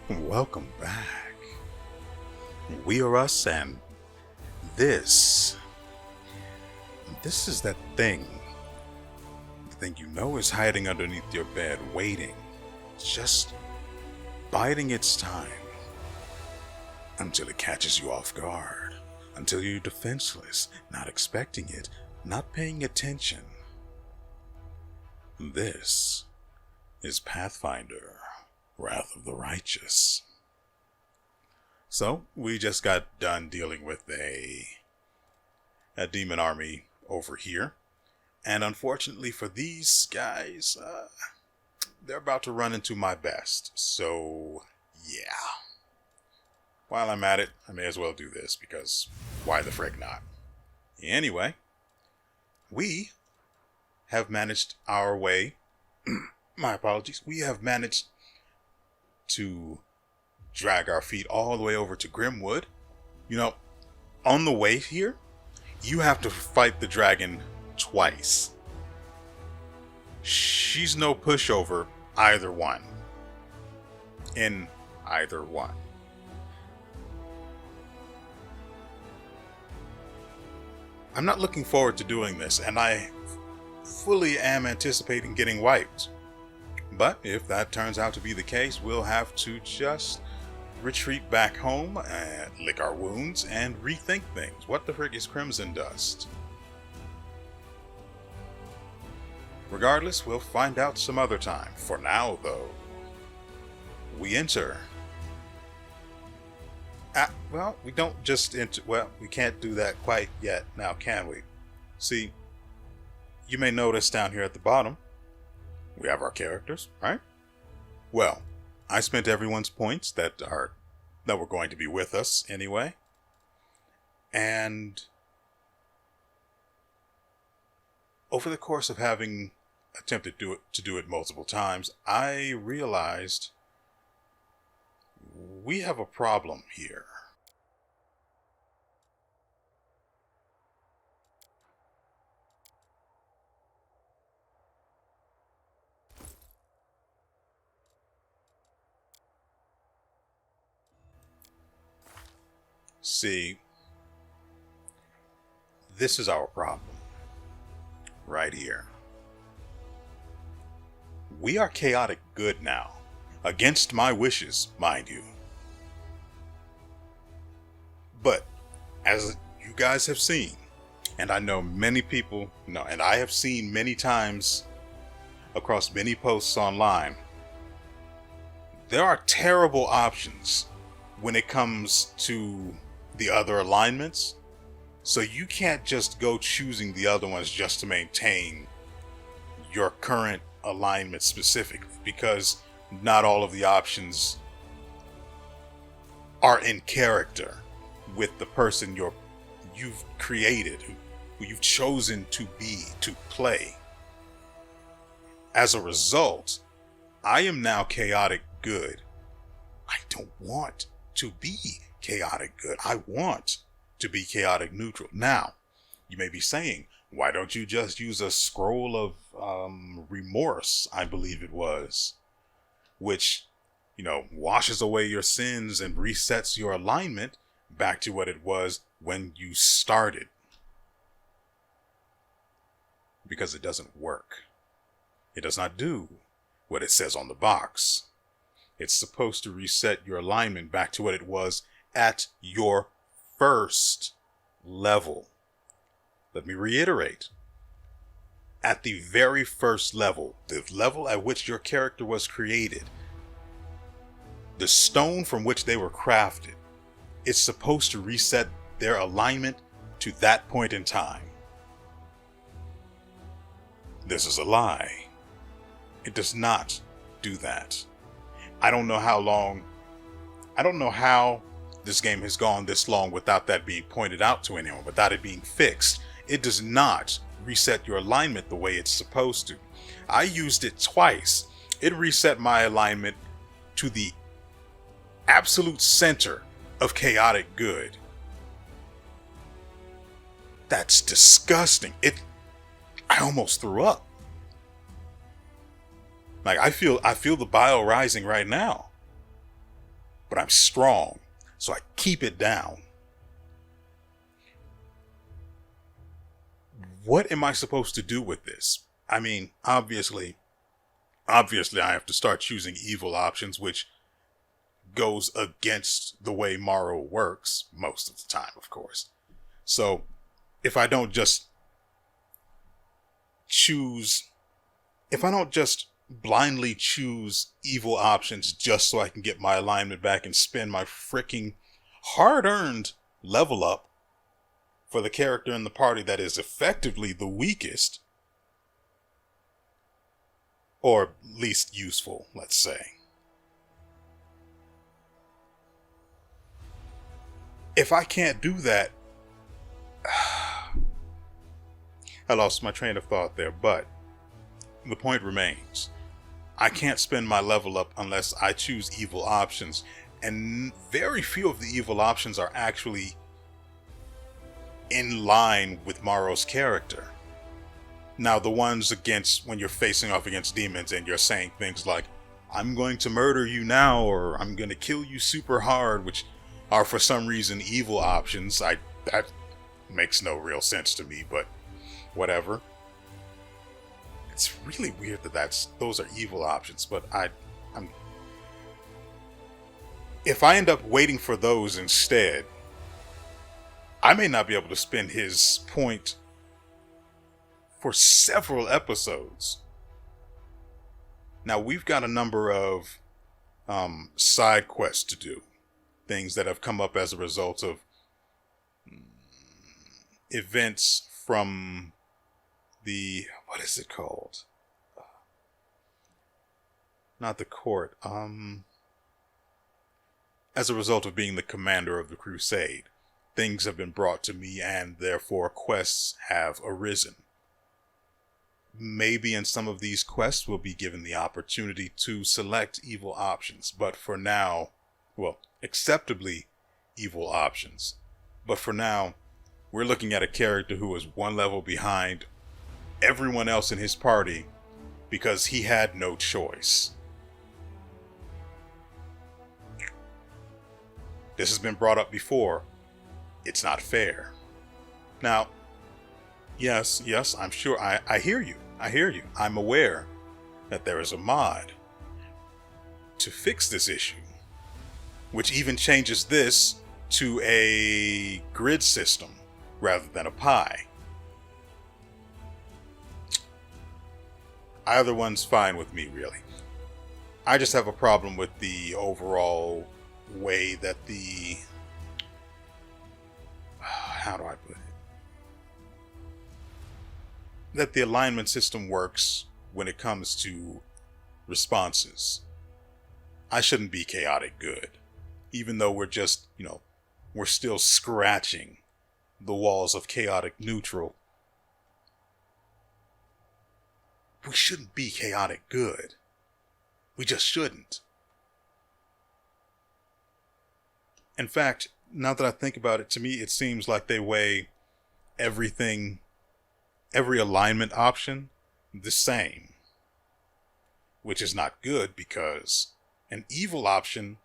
Welcome back. WeArEuS, and this is that thing. The thing you know is hiding underneath your bed, waiting, just biding its time until it catches you off guard, until you're defenseless, not expecting it, not paying attention. This is Pathfinder, Wrath of the Righteous. So, we just got done dealing with a demon army over here. And unfortunately for these guys, they're about to run into my best. So, yeah. While I'm at it, I may as well do this, because why the frick not? Anyway, we have managed our way. My apologies. We have managed to drag our feet all the way over to Grimwood. You know, on the way here, you have to fight the dragon twice. She's no pushover, either one. In either one. I'm not looking forward to doing this, and I fully am anticipating getting wiped. But if that turns out to be the case, we'll have to just retreat back home and lick our wounds and rethink things. What the frick is Crimson Dust? Regardless, we'll find out some other time. For now, though, we enter. Well, we don't just enter. Well, we can't do that quite yet now, can we? See, you may notice down here at the bottom, we have our characters, right? Well, I spent everyone's points that were going to be with us anyway. And over the course of having attempted to do it multiple times, I realized we have a problem here. See, this is our problem. Right here. We are chaotic good now. Against my wishes, mind you. But, as you guys have seen, and I know many people know, and I have seen many times across many posts online, there are terrible options when it comes to the other alignments. So you can't just go choosing the other ones just to maintain your current alignment specifically, because not all of the options are in character with the person you've created, who you've chosen to be, to play. As a result, I am now chaotic good. I don't want to be chaotic good. I want to be chaotic neutral. Now, you may be saying, why don't you just use a scroll of remorse, I believe it was, which, washes away your sins and resets your alignment back to what it was when you started. Because it doesn't work. It does not do what it says on the box. It's supposed to reset your alignment back to what it was at your first level. Let me reiterate. At the very first level, the level at which your character was created, the stone from which they were crafted, it's supposed to reset their alignment to that point in time. This is a lie. It does not do that. I don't know how this game has gone this long without that being pointed out to anyone, without it being fixed. It does not reset your alignment the way it's supposed to. I used it twice. It reset my alignment to the absolute center of chaotic good. That's disgusting. I almost threw up. Like, I feel the bile rising right now. but I'm strong, so I keep it down. What am I supposed to do with this? I mean, obviously I have to start choosing evil options, which goes against the way Morrow works most of the time, of course. So if I don't just blindly choose evil options just so I can get my alignment back and spend my freaking hard-earned level up for the character in the party that is effectively the weakest, or least useful, let's say. If I can't do that, I lost my train of thought there, but the point remains. I can't spend my level up unless I choose evil options, and very few of the evil options are actually in line with Morrow's character. Now, the ones against when you're facing off against demons and you're saying things like, I'm going to murder you now, or I'm going to kill you super hard, which are for some reason evil options. That makes no real sense to me, but whatever. It's really weird that those are evil options, but if I end up waiting for those instead, I may not be able to spend his point for several episodes. Now, we've got a number of side quests to do. Things that have come up as a result of events from what is it called? Not the court. As a result of being the commander of the crusade, things have been brought to me and therefore quests have arisen. Maybe in some of these quests we'll be given the opportunity to select evil options, but for now, acceptably evil options. But for now, we're looking at a character who is one level behind everyone else in his party because he had no choice. This has been brought up before. It's not fair. Now, yes, I'm sure. I hear you. I'm aware that there is a mod to fix this issue, which even changes this to a grid system rather than a pie. Either one's fine with me, really. I just have a problem with the overall way that how do I put it? That the alignment system works when it comes to responses. I shouldn't be chaotic good. Even though we're just, we're still scratching the walls of chaotic neutral. We shouldn't be chaotic good. We just shouldn't. In fact, now that I think about it, to me it seems like they weigh every alignment option the same. Which is not good, because an evil option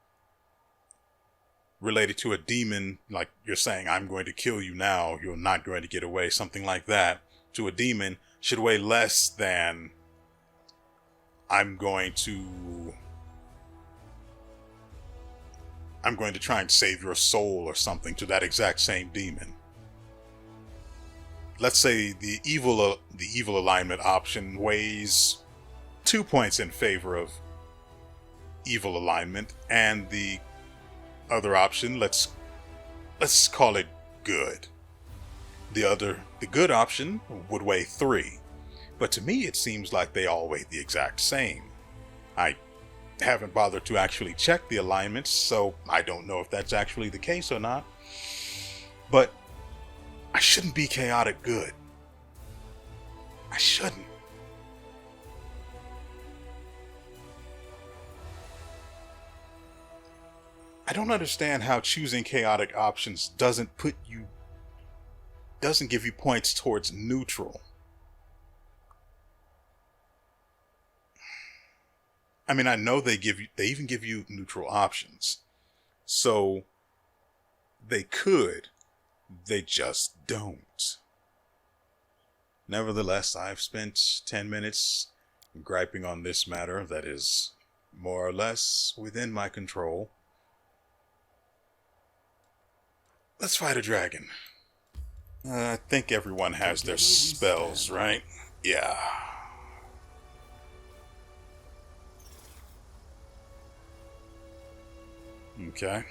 related to a demon, like you're saying, I'm going to kill you now, you're not going to get away, something like that, to a demon should weigh less than I'm going to try and save your soul or something to that exact same demon. Let's say the evil alignment option weighs 2 points in favor of evil alignment, and the other option, let's call it good. The good option would weigh 3. But to me, it seems like they all weigh the exact same. I haven't bothered to actually check the alignments, so I don't know if that's actually the case or not. But I shouldn't be chaotic good. I shouldn't. I don't understand how choosing chaotic options doesn't give you points towards neutral. I mean, I know they even give you neutral options, So they could, they just don't. Nevertheless, I've spent 10 minutes griping on this matter that is more or less within my control. Let's fight a dragon. I think everyone has their spells, right? Yeah. Okay.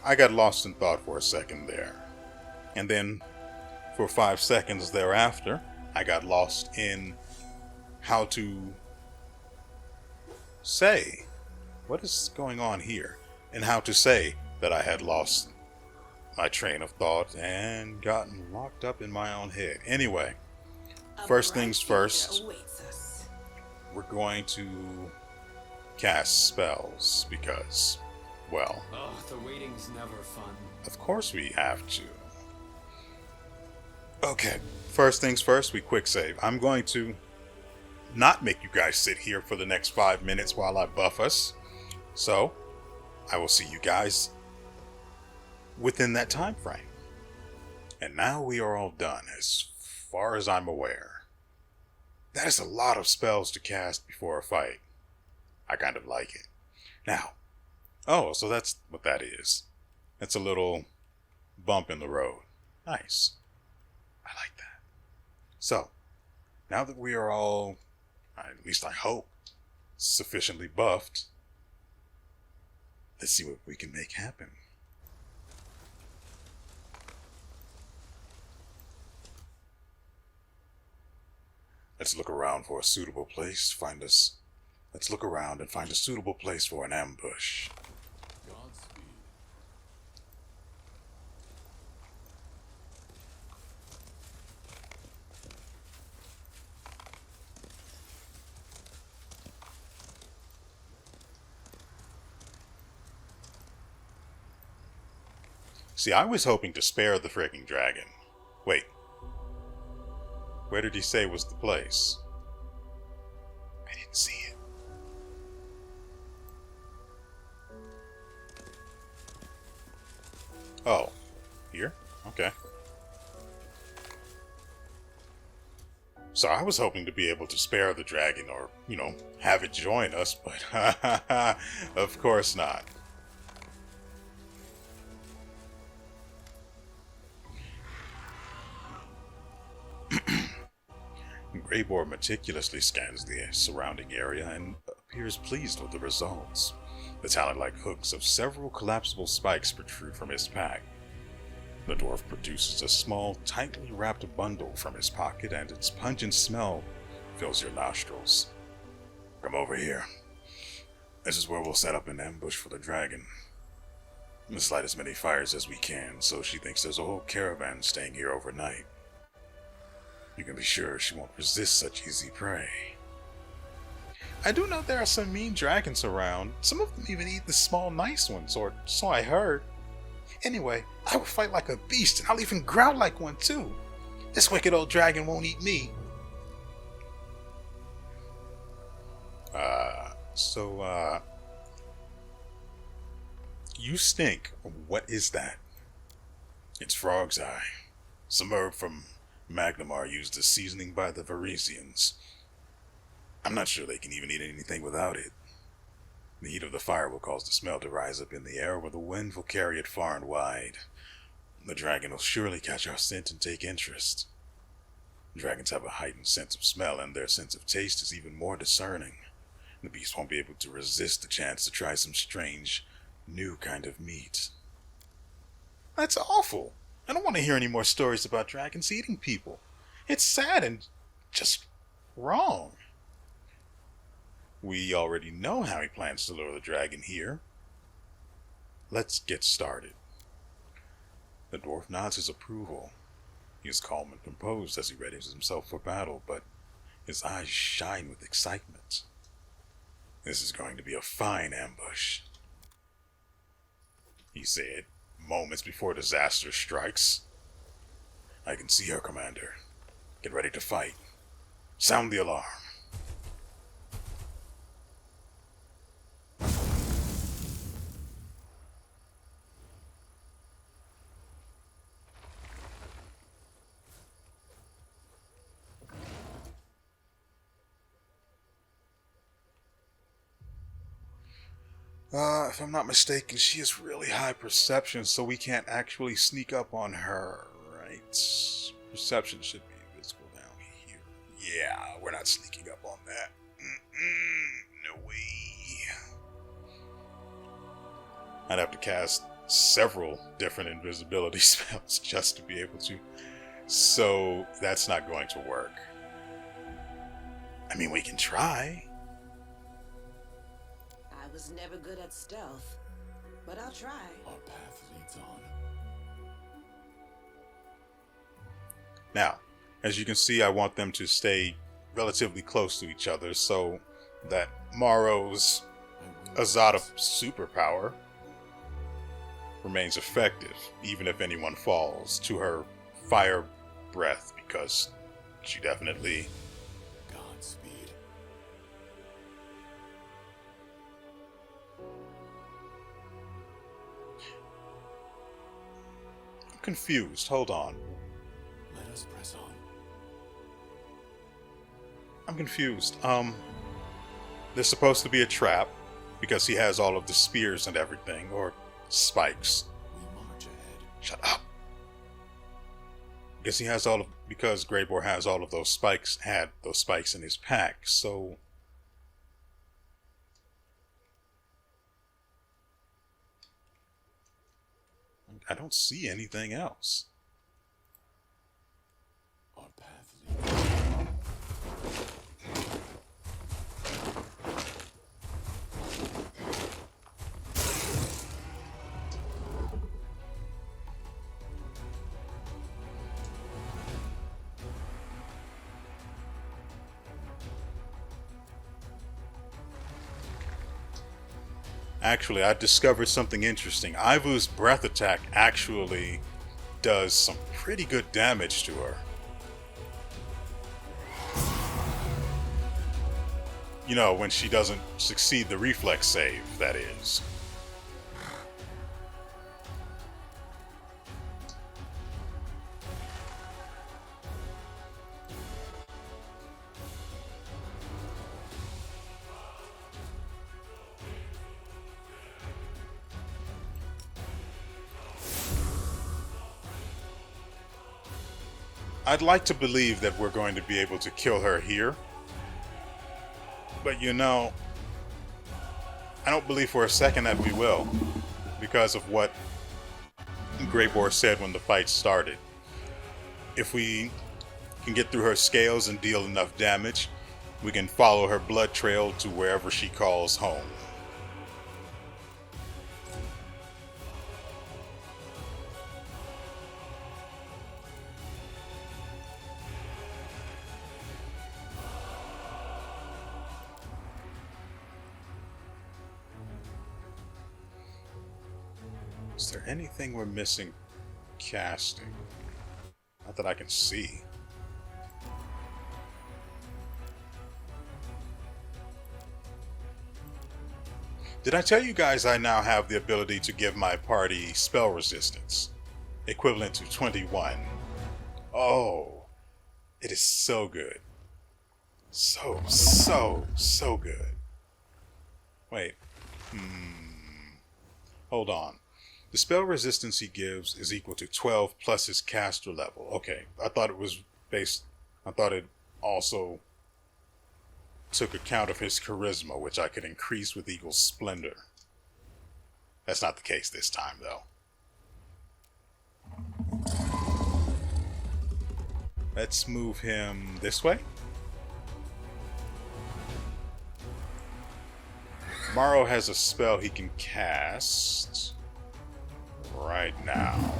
I got lost in thought for a second there. And then, for 5 seconds thereafter, I got lost in how to say what is going on here, and how to say that I had lost my train of thought and gotten locked up in my own head. Anyway, first things first, we're going to cast spells because, well, the waiting's never fun. Of course we have to. Okay, first things first, we quick save. I'm going to not make you guys sit here for the next 5 minutes while I buff us. So, I will see you guys within that time frame. And now we are all done, as far as I'm aware. That is a lot of spells to cast before a fight. I kind of like it. Now, oh, so that's what that is. It's a little bump in the road. Nice. I like that. So, now that we are all, at least I hope, sufficiently buffed, let's see what we can make happen. Let's look around for a suitable place. Let's look around and find a suitable place for an ambush. Godspeed. See, I was hoping to spare the freaking dragon. Wait. Where did he say was the place? I didn't see it. Oh. Here? Okay. So I was hoping to be able to spare the dragon or, have it join us, but of course not. Greybor meticulously scans the surrounding area and appears pleased with the results. The talon-like hooks of several collapsible spikes protrude from his pack. The dwarf produces a small, tightly wrapped bundle from his pocket, and its pungent smell fills your nostrils. Come over here. This is where we'll set up an ambush for the dragon. Let's light as many fires as we can, so she thinks there's a whole caravan staying here overnight. You can be sure she won't resist such easy prey. I do know there are some mean dragons around. Some of them even eat the small nice ones, or so I heard. Anyway, I will fight like a beast, and I'll even growl like one too. This wicked old dragon won't eat me. You stink. What is that? It's frog's eye. Some herb from Magnamar used as seasoning by the Varisians. I'm not sure they can even eat anything without it. The heat of the fire will cause the smell to rise up in the air, where the wind will carry it far and wide. The dragon will surely catch our scent and take interest. Dragons have a heightened sense of smell, and their sense of taste is even more discerning. The beast won't be able to resist the chance to try some strange, new kind of meat. That's awful! I don't want to hear any more stories about dragons eating people. It's sad and just wrong. We already know how he plans to lure the dragon here. Let's get started. The dwarf nods his approval. He is calm and composed as he readies himself for battle, but his eyes shine with excitement. This is going to be a fine ambush, he said, moments before disaster strikes. I can see her, Commander. Get ready to fight. Sound the alarm. If I'm not mistaken, she has really high perception, so we can't actually sneak up on her, right? Perception should be visible down here. Yeah, we're not sneaking up on that. No way. I'd have to cast several different invisibility spells just to be able to. So that's not going to work. I mean, we can try. I was never good at stealth, but I'll try. Our path leads on. Now, as you can see, I want them to stay relatively close to each other so that Morrow's Azada superpower remains effective, even if anyone falls to her fire breath, because she definitely... Godspeed. I'm confused. Hold on. Let us press on. I'm confused. There's supposed to be a trap because he has all of the spears and everything, or spikes. We march ahead. Shut up. Guess he has all of, because Greybor has all of those spikes, had those spikes in his pack, so... I don't see anything else. Our path leads on. Actually, I discovered something interesting. Ivu's breath attack actually does some pretty good damage to her. You know, when she doesn't succeed the reflex save, that is. I'd like to believe that we're going to be able to kill her here. But you know, I don't believe for a second that we will, because of what Greybor said when the fight started. If we can get through her scales and deal enough damage, we can follow her blood trail to wherever she calls home. Is there anything we're missing casting? Not that I can see. Did I tell you guys I now have the ability to give my party spell resistance, equivalent to 21? Oh, it is so good. So good. Wait. Hold on. The spell resistance he gives is equal to 12 plus his caster level. Okay, I thought it was based... I thought it also took account of his charisma, which I could increase with Eagle's Splendor. That's not the case this time, though. Let's move him this way. Morrow has a spell he can cast right now.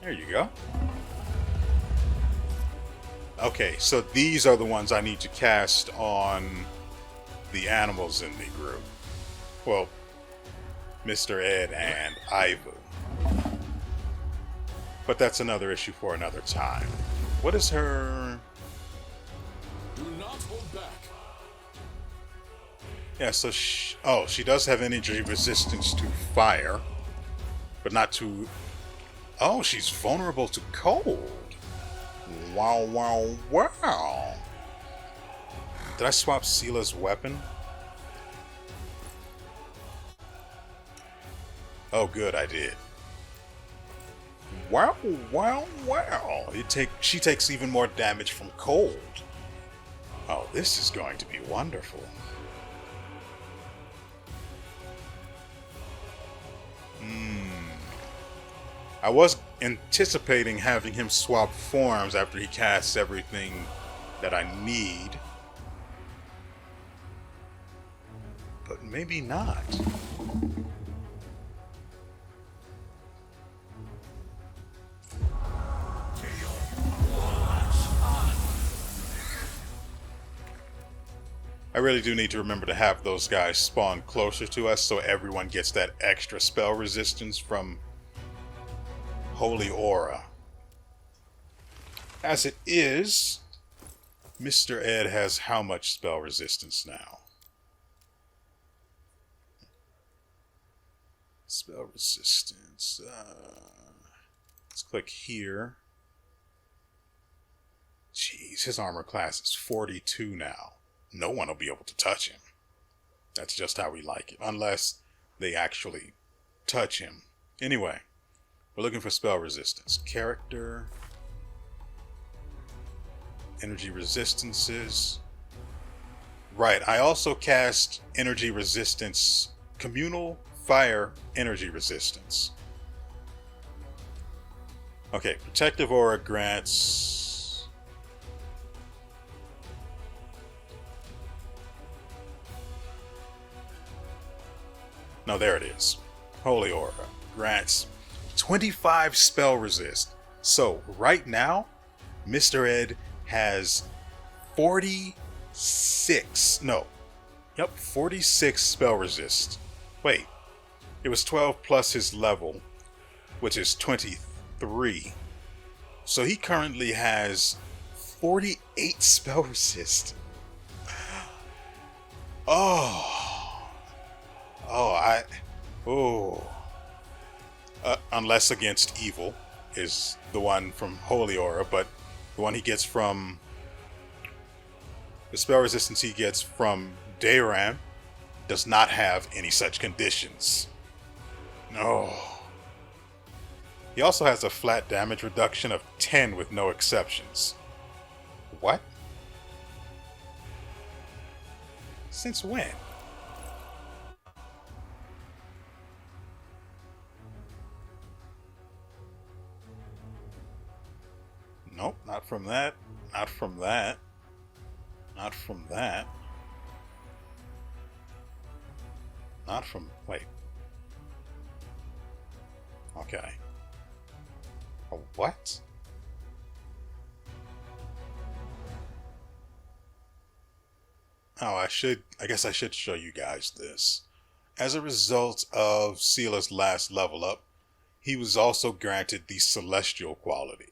There you go. Okay, so these are the ones I need to cast on the animals in the group. Well, Mr. Ed and Iva. But that's another issue for another time. What is her... Do not hold back. Yeah, so she does have energy resistance to fire, but not to... Oh, she's vulnerable to cold. Wow, wow, wow. Did I swap Sela's weapon? Oh, good, I did. Wow, wow, wow. She takes even more damage from cold. Oh, this is going to be wonderful. I was anticipating having him swap forms after he casts everything that I need. But maybe not. I really do need to remember to have those guys spawn closer to us so everyone gets that extra spell resistance from Holy Aura. As it is, Mr. Ed has how much spell resistance now? Spell resistance. Let's click here. Jeez, his armor class is 42 now. No one will be able to touch him. That's just how we like it, unless they actually touch him. Anyway, we're looking for spell resistance. Character. Energy resistances. Right, I also cast energy resistance. Communal fire energy resistance. Okay, protective aura grants... No, there it is. Holy Aura grants 25 spell resist. So, right now, Mr. Ed has 46 spell resist. Wait, it was 12 plus his level, which is 23. So he currently has 48 spell resist. Unless against evil is the one from Holy Aura, but the one he gets from the spell resistance he gets from Dayram does not have any such conditions. No. He also has a flat damage reduction of 10 with no exceptions. What? Since when? Nope, not from that. Not from that. Not from that. Not from... Wait. Okay. A what? Oh, I guess I should show you guys this. As a result of Sela's last level up, he was also granted the Celestial quality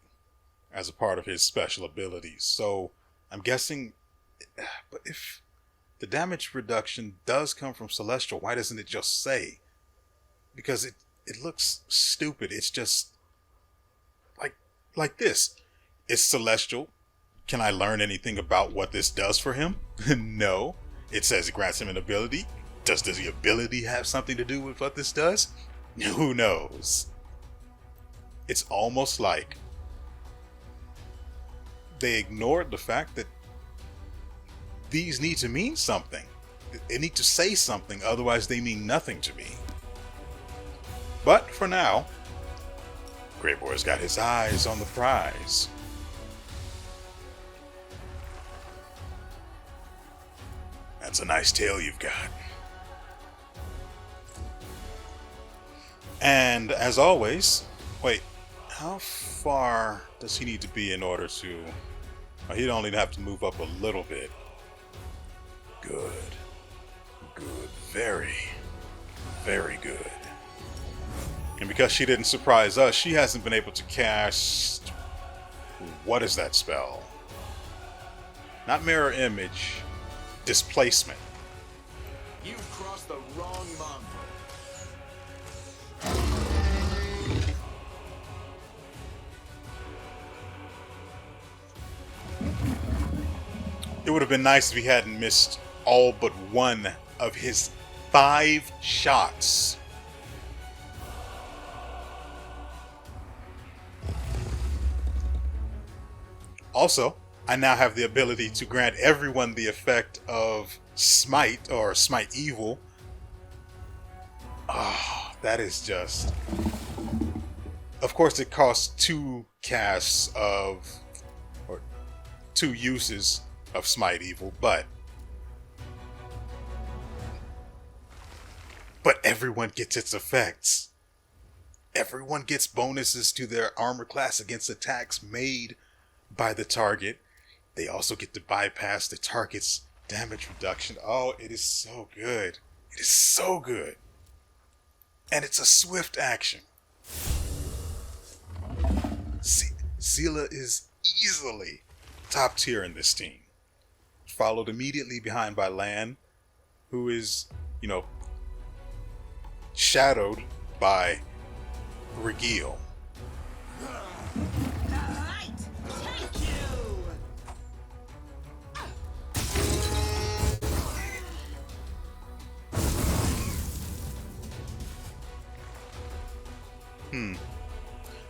as a part of his special abilities. So I'm guessing, but if the damage reduction does come from Celestial, why doesn't it just say? Because it looks stupid. It's just like this. It's Celestial. Can I learn anything about what this does for him? No. It says it grants him an ability. Does the ability have something to do with what this does? Who knows? It's almost like they ignored the fact that these need to mean something. They need to say something, otherwise they mean nothing to me. But for now, Great Boy's got his eyes on the prize. That's a nice tail you've got. And as always, wait, how far does he need to be in order to... Oh, he'd only have to move up a little bit. Good. Good. Very, very good. And because she didn't surprise us, she hasn't been able to cast... What is that spell? Not mirror image. Displacement. You've crossed the wrong mongrel. It would have been nice if he hadn't missed all but one of his 5 shots. Also, I now have the ability to grant everyone the effect of Smite or Smite Evil. Ah, that is just... Of course, it costs 2 casts of... or 2 uses of Smite Evil, but everyone gets its effects. Everyone gets bonuses to their armor class against attacks made by the target. They also get to bypass the target's damage reduction. Oh, it is so good. It is so good. And it's a swift action. Seela is easily top tier in this team. Followed immediately behind by Lan, who is, you know, shadowed by Regil.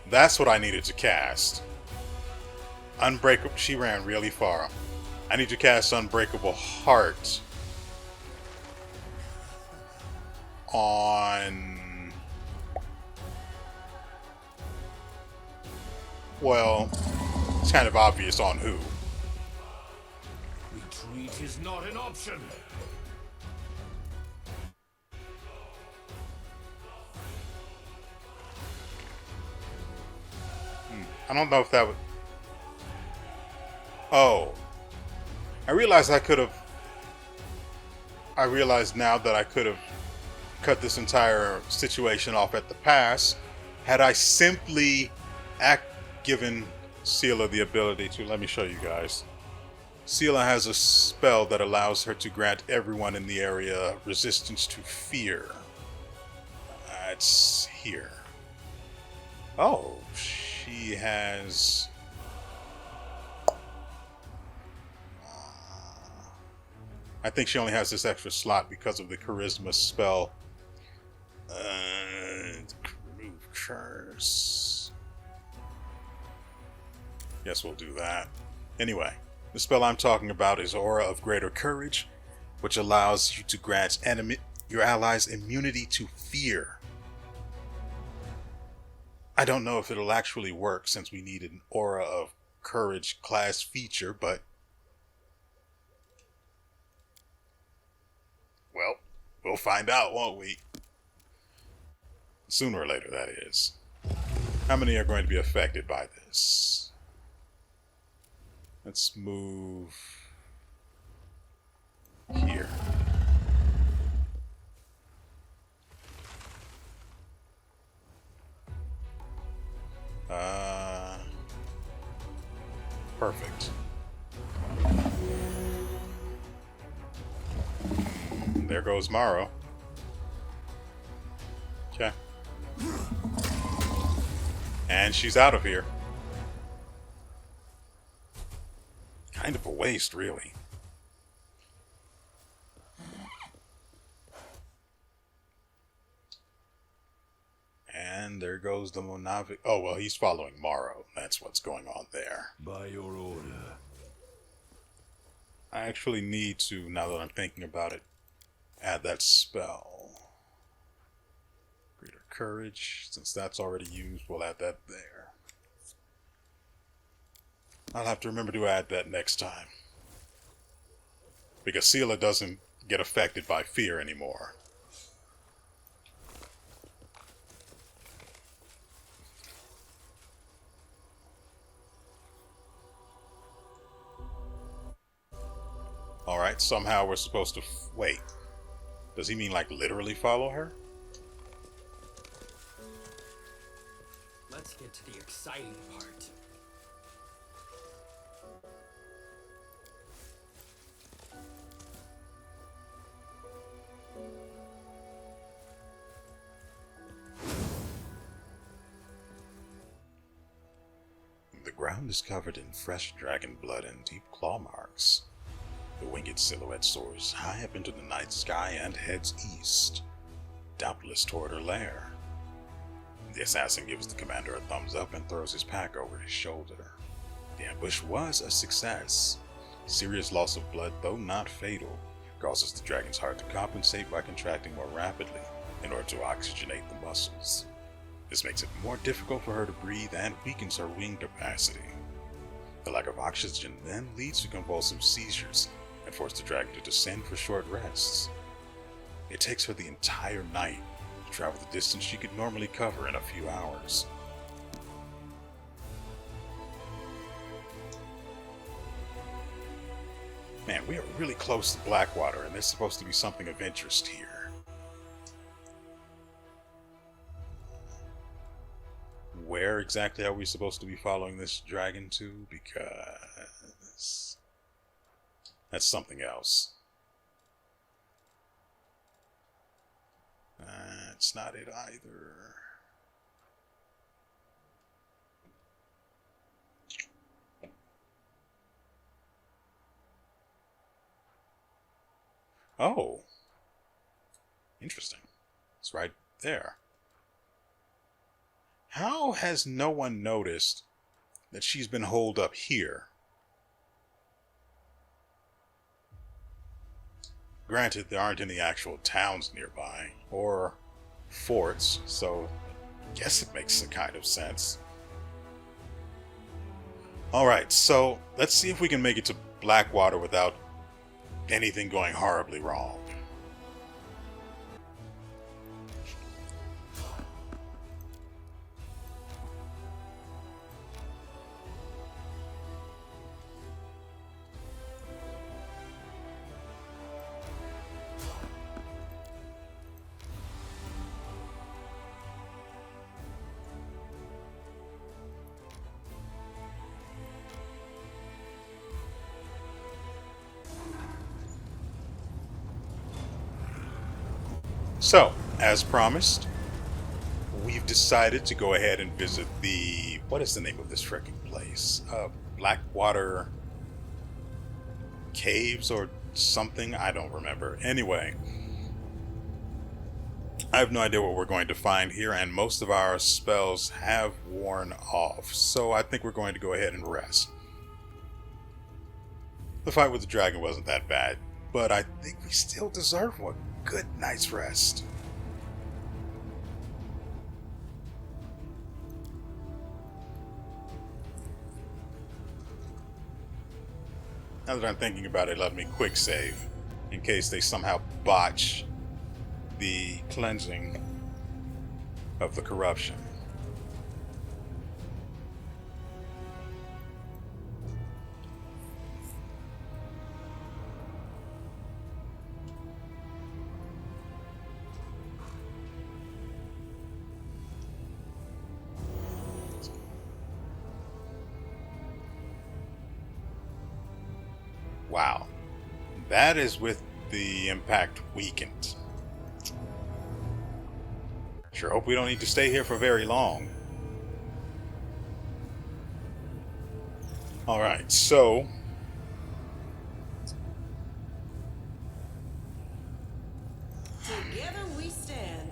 That's what I needed to cast. Unbreakable. She ran really far. I need to cast Unbreakable Heart on... Well, it's kind of obvious on who. Retreat is not an option. I don't know if that would... Oh. I realized now that I could have cut this entire situation off at the pass had I simply given Seela the ability to... Let me show you guys. Seela has a spell that allows her to grant everyone in the area resistance to fear. It's here. Oh, she has... I think she only has this extra slot because of the charisma spell. Remove curse. Guess we'll do that. Anyway, the spell I'm talking about is Aura of Greater Courage, which allows you to grant your allies immunity to fear. I don't know if it'll actually work since we need an Aura of Courage class feature, but... Well, we'll find out, won't we? Sooner or later, that is. How many are going to be affected by this? Let's move here. Perfect. There goes Morrow. Okay. And she's out of here. Kind of a waste, really. And there goes the Monavik. Oh, well, he's following Morrow. That's what's going on there. By your order. I actually need to, now that I'm thinking about it, add that spell. Greater Courage. Since that's already used, we'll add that there. I'll have to remember to add that next time. Because Seela doesn't get affected by fear anymore. Alright, somehow we're supposed to... Wait. Does he mean like literally follow her? get to the exciting part. The ground is covered in fresh dragon blood and deep claw marks. The winged silhouette soars high up into the night sky and heads east, doubtless toward her lair. The assassin gives the commander a thumbs up and throws his pack over his shoulder. The ambush was a success. Serious loss of blood, though not fatal, causes the dragon's heart to compensate by contracting more rapidly in order to oxygenate the muscles. This makes it more difficult for her to breathe and weakens her wing capacity. The lack of oxygen then leads to convulsive seizures and forces the dragon to descend for short rests. It takes her the entire night to travel the distance she could normally cover in a few hours. Man, we are really close to Blackwater, and there's supposed to be something of interest here. Where exactly are we supposed to be following this dragon to? Because that's something else. That's not it either. Oh. Interesting. It's right there. How has no one noticed that she's been holed up here? Granted, there aren't any actual towns nearby, or forts, so I guess it makes a kind of sense. Alright, so let's see if we can make it to Blackwater without anything going horribly wrong. So, as promised, we've decided to go ahead and visit the... what is the name of this frickin' place? Blackwater Caves or something? I don't remember. Anyway, I have no idea what we're going to find here, and most of our spells have worn off, so I think we're going to go ahead and rest. The fight with the dragon wasn't that bad, but I think we still deserve a good night's rest. Now that I'm thinking about it, let me quick save in case they somehow botch the cleansing of the corruption. Wow, that is with the impact weakened. Sure hope we don't need to stay here for very long. Alright, so... Together we stand.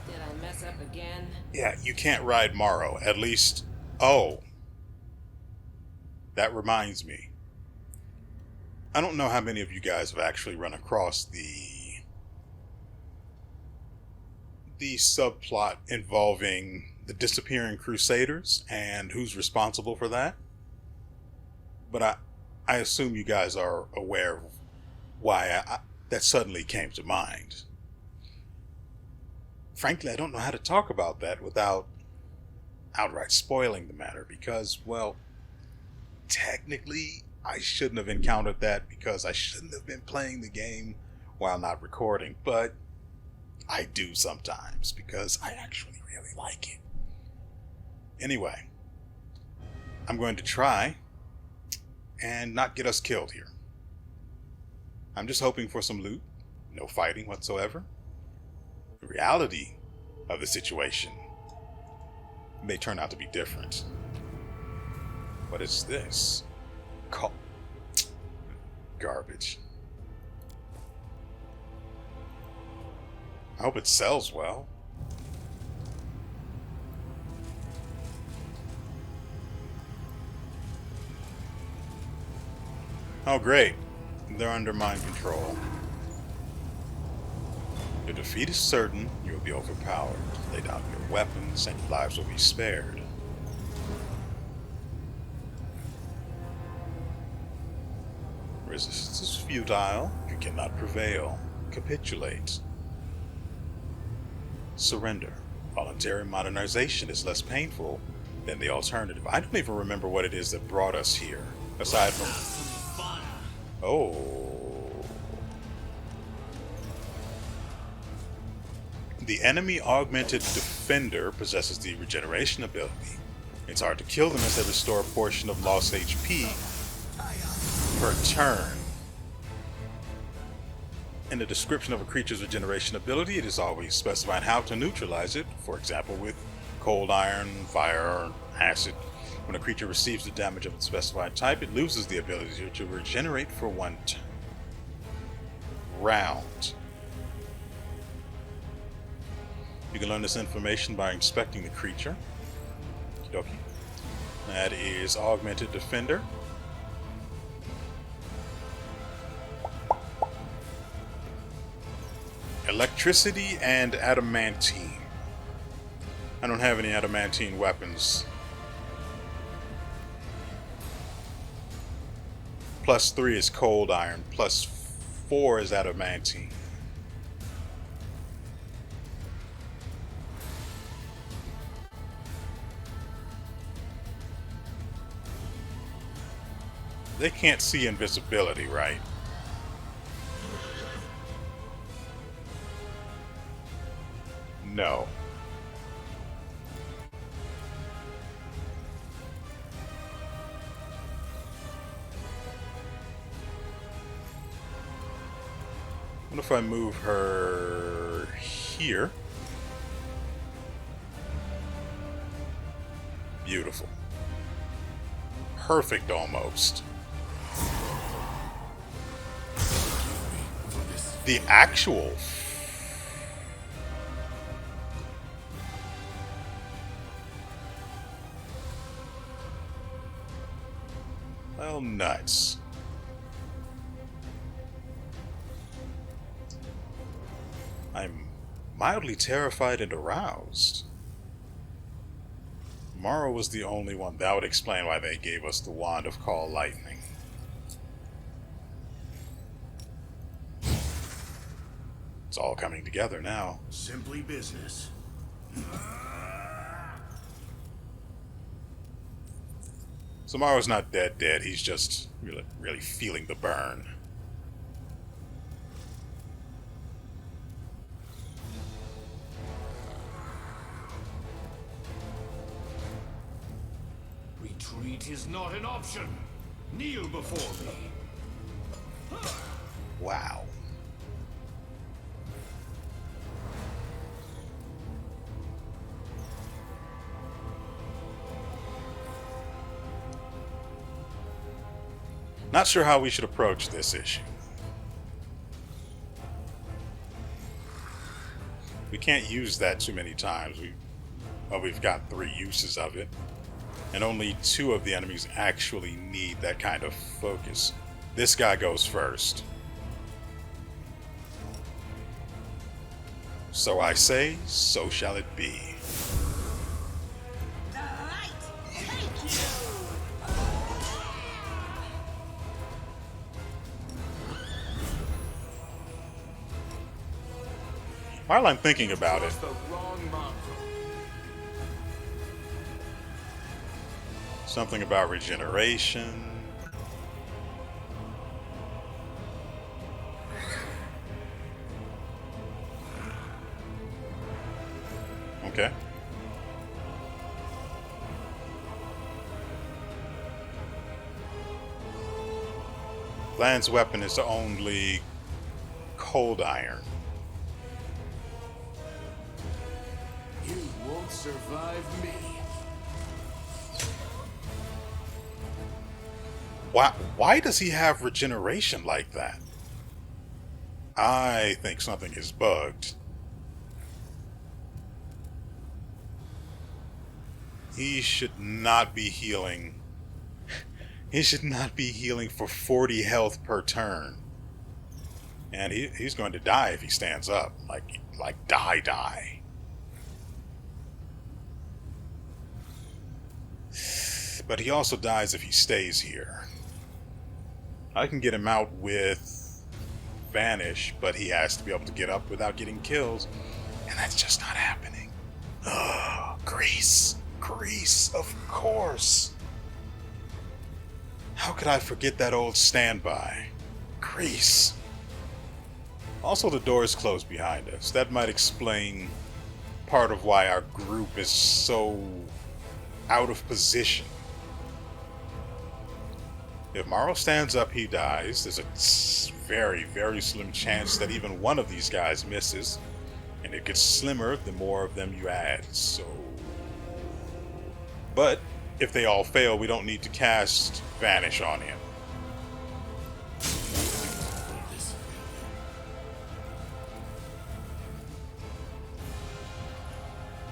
Did I mess up again? yeah, you can't ride Morrow. At least... oh. That reminds me. I don't know how many of you guys have actually run across the subplot involving the disappearing Crusaders and who's responsible for that. But I assume you guys are aware of why that suddenly came to mind. Frankly, I don't know how to talk about that without outright spoiling the matter because, well, technically, I shouldn't have encountered that because I shouldn't have been playing the game while not recording, but I do sometimes because I actually really like it. Anyway, I'm going to try and not get us killed here. I'm just hoping for some loot, no fighting whatsoever. The reality of the situation may turn out to be different. What is this? Garbage. I hope it sells well. Oh great, they're under mind control. Your defeat is certain, you will be overpowered. Lay down your weapons and your lives will be spared. Resistance is futile, you cannot prevail. Capitulate. Surrender. Voluntary modernization is less painful than the alternative. I don't even remember what it is that brought us here, aside from... Oh. The enemy augmented defender possesses the regeneration ability. It's hard to kill them as they restore a portion of lost HP per turn. In the description of a creature's regeneration ability, it is always specified how to neutralize it, for example with cold iron, fire, or acid. When a creature receives the damage of its specified type, it loses the ability to regenerate for one round. You can learn this information by inspecting the creature. Okie dokie. That is Augmented Defender. Electricity and adamantine. I don't have any adamantine weapons. +3 is cold iron, +4 is adamantine. They can't see invisibility, right? No. What if I move her here? Beautiful. Perfect almost. The actual... Well, nuts. I'm mildly terrified and aroused. Mara was the only one. That would explain why they gave us the Wand of Call Lightning. It's all coming together now. Simply business. So Mara's not dead. He's just really feeling the burn. Retreat is not an option. Kneel before me. Wow. Not sure how we should approach this issue. We can't use that too many times. We've got 3 uses of it. And only 2 of the enemies actually need that kind of focus. This guy goes first. So I say, so shall it be. While I'm thinking about it, something about regeneration. Okay. Lan's weapon is only cold iron. You won't survive me. Why does he have regeneration like that? I think something is bugged. He should not be healing. He should not be healing for 40 health per turn. And he's going to die if he stands up. Like die. But he also dies if he stays here. I can get him out with Vanish, but he has to be able to get up without getting killed. And that's just not happening. Ugh, Grease, of course. How could I forget that old standby? Grease. Also, the door is closed behind us. That might explain part of why our group is so out of position. If Morrow stands up, he dies. There's a very, very slim chance that even one of these guys misses. And it gets slimmer the more of them you add. So... But if they all fail, we don't need to cast Vanish on him.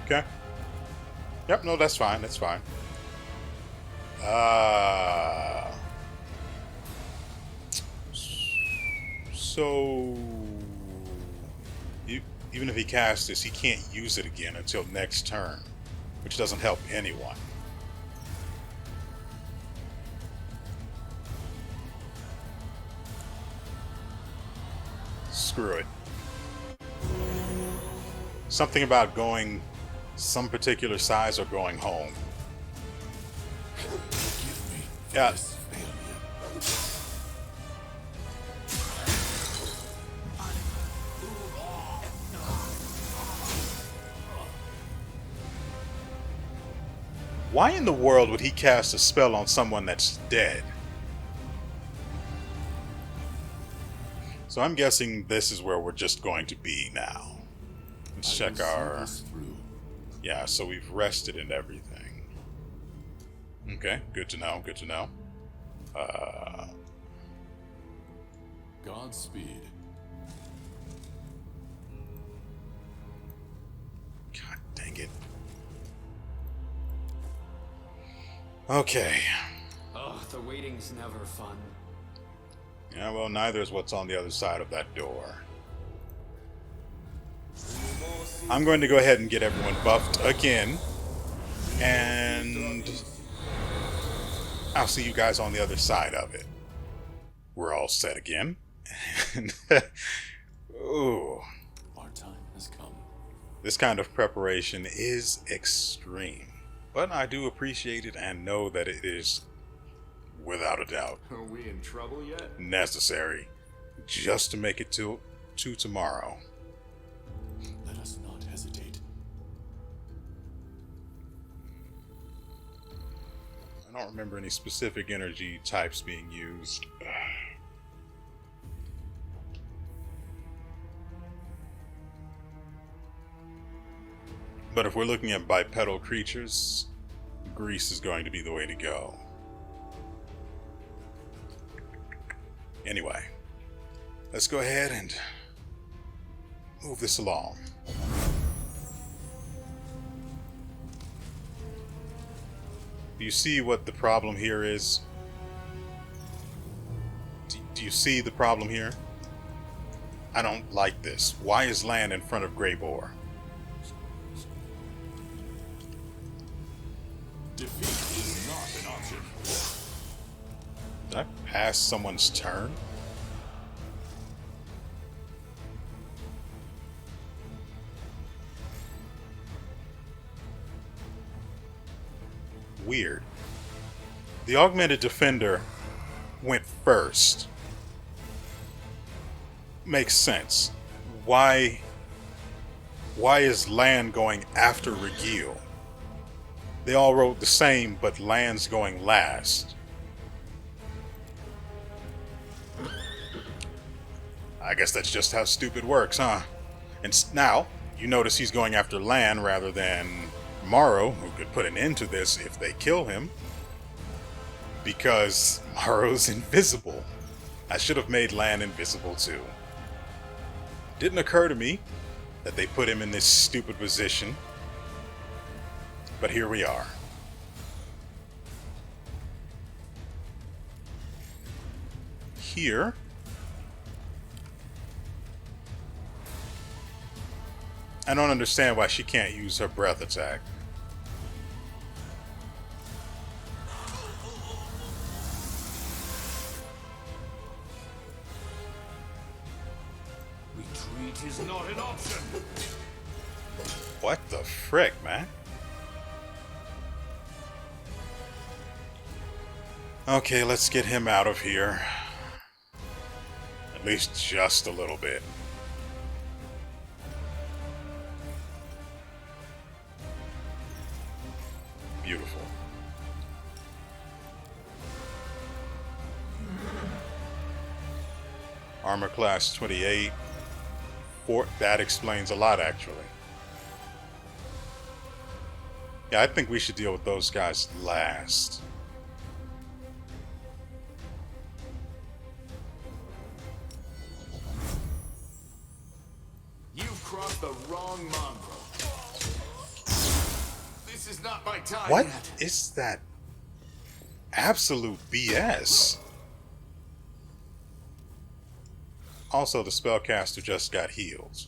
Okay. Yep, no, that's fine. That's fine. So... Even if he casts this, he can't use it again until next turn, which doesn't help anyone. Screw it. Something about going some particular size or going home. Yeah. Why in the world would he cast a spell on someone that's dead? So I'm guessing this is where we're just going to be now. Let's check our... Yeah, so we've rested and everything. Okay, good to know, good to know. Godspeed. God dang it. Okay. Oh, the waiting's never fun. Yeah, well, neither is what's on the other side of that door. I'm going to go ahead and get everyone buffed again. And I'll see you guys on the other side of it. We're all set again. Ooh. Our time has come. This kind of preparation is extreme. But I do appreciate it and know that it is, without a doubt, Are we in trouble yet? necessary just to make it to tomorrow. Let us not hesitate. I don't remember any specific energy types being used. But if we're looking at bipedal creatures, grease is going to be the way to go. Anyway, let's go ahead and move this along. Do you see what the problem here is? Do you see the problem here? I don't like this. Why is land in front of Grey Boar? Defeat is not an option. Did I pass someone's turn? Weird. The augmented defender went first. Makes sense. Why Why is Land going after Regil? They all wrote the same, but Land's going last. I guess that's just how stupid works, huh? And now, you notice he's going after Land rather than Morrow, who could put an end to this if they kill him. Because Morrow's invisible. I should have made Land invisible too. Didn't occur to me that they put him in this stupid position. But here we are. Here. I don't understand why she can't use her breath attack. Retreat is not an option. What the frick, man? Okay, let's get him out of here. At least just a little bit. Beautiful. Armor class 28. That explains a lot, actually. Yeah, I think we should deal with those guys last. You've crossed the wrong mongrel. This is not my time What yet. is that absolute BS? Also, the spellcaster just got healed.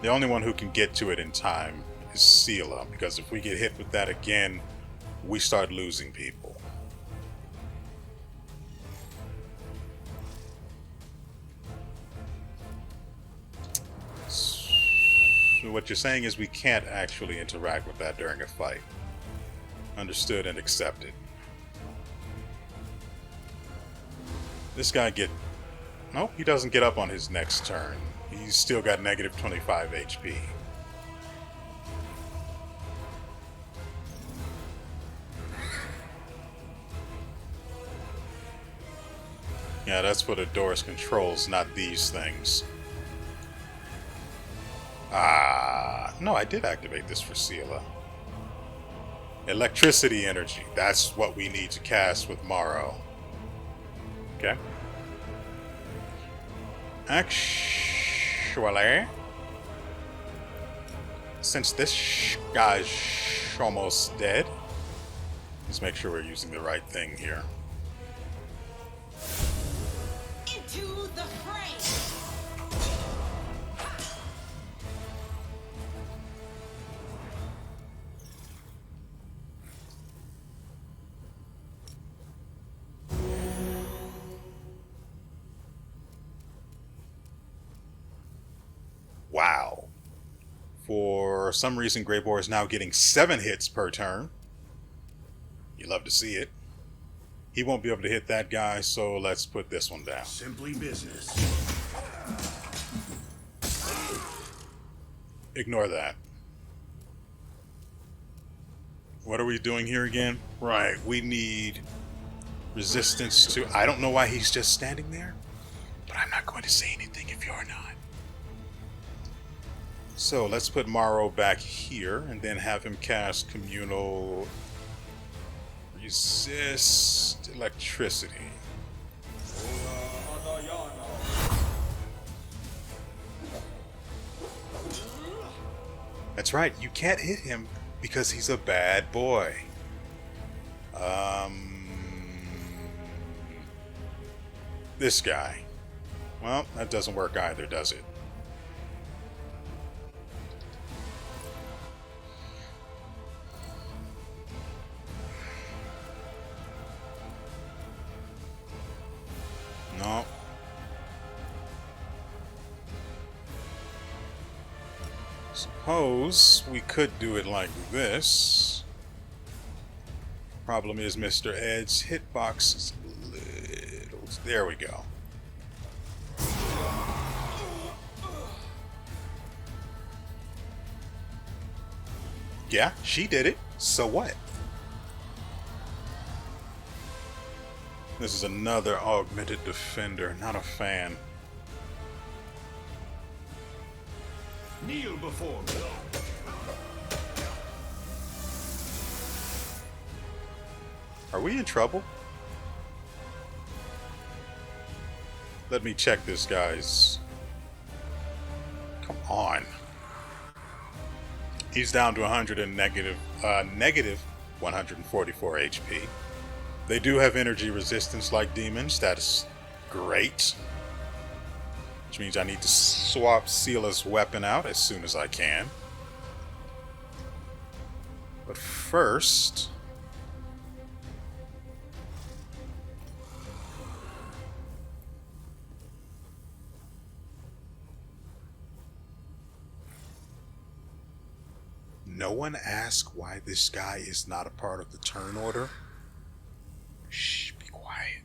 The only one who can get to it in time is Seela, because if we get hit with that again, we start losing people. So what you're saying is we can't actually interact with that during a fight. Understood and accepted. This guy Nope, he doesn't get up on his next turn. He's still got negative 25 HP. Yeah, that's what Adoris controls, not these things. No, I did activate this for Seela. Electricity energy. That's what we need to cast with Morrow. Okay. Actually, since this guy's almost dead, let's make sure we're using the right thing here. Into the fray! Wow. For some reason, Greybor is now getting 7 hits per turn. You love to see it. He won't be able to hit that guy, so let's put this one down. Simply business. Ignore that. What are we doing here again? Right, we need resistance to... I don't know why he's just standing there, but I'm not going to say anything if you're not. So let's put Morrow back here and then have him cast communal resist electricity. That's right, you can't hit him because he's a bad boy. This guy. Well, that doesn't work either, does it? No. Suppose we could do it like this. Problem is, Mr. Ed's hitbox is a little... There we go. Yeah, she did it. So what? This is another augmented defender. Not a fan. Kneel before me. Are we in trouble? Let me check this guy's... Come on. He's down to 100 and negative 144 HP. They do have energy resistance like demons. That is great. Which means I need to swap Seala's weapon out as soon as I can. But first... No one asked why this guy is not a part of the turn order. Shh, be quiet.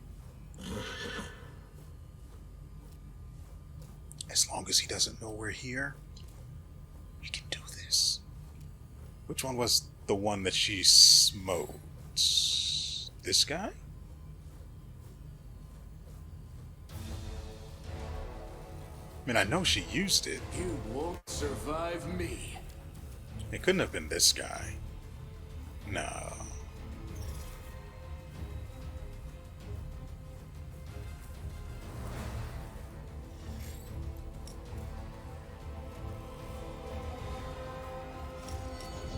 As long as he doesn't know we're here, we can do this. Which one was the one that she smoked? This guy? I mean, I know she used it. You won't survive me. It couldn't have been this guy. No.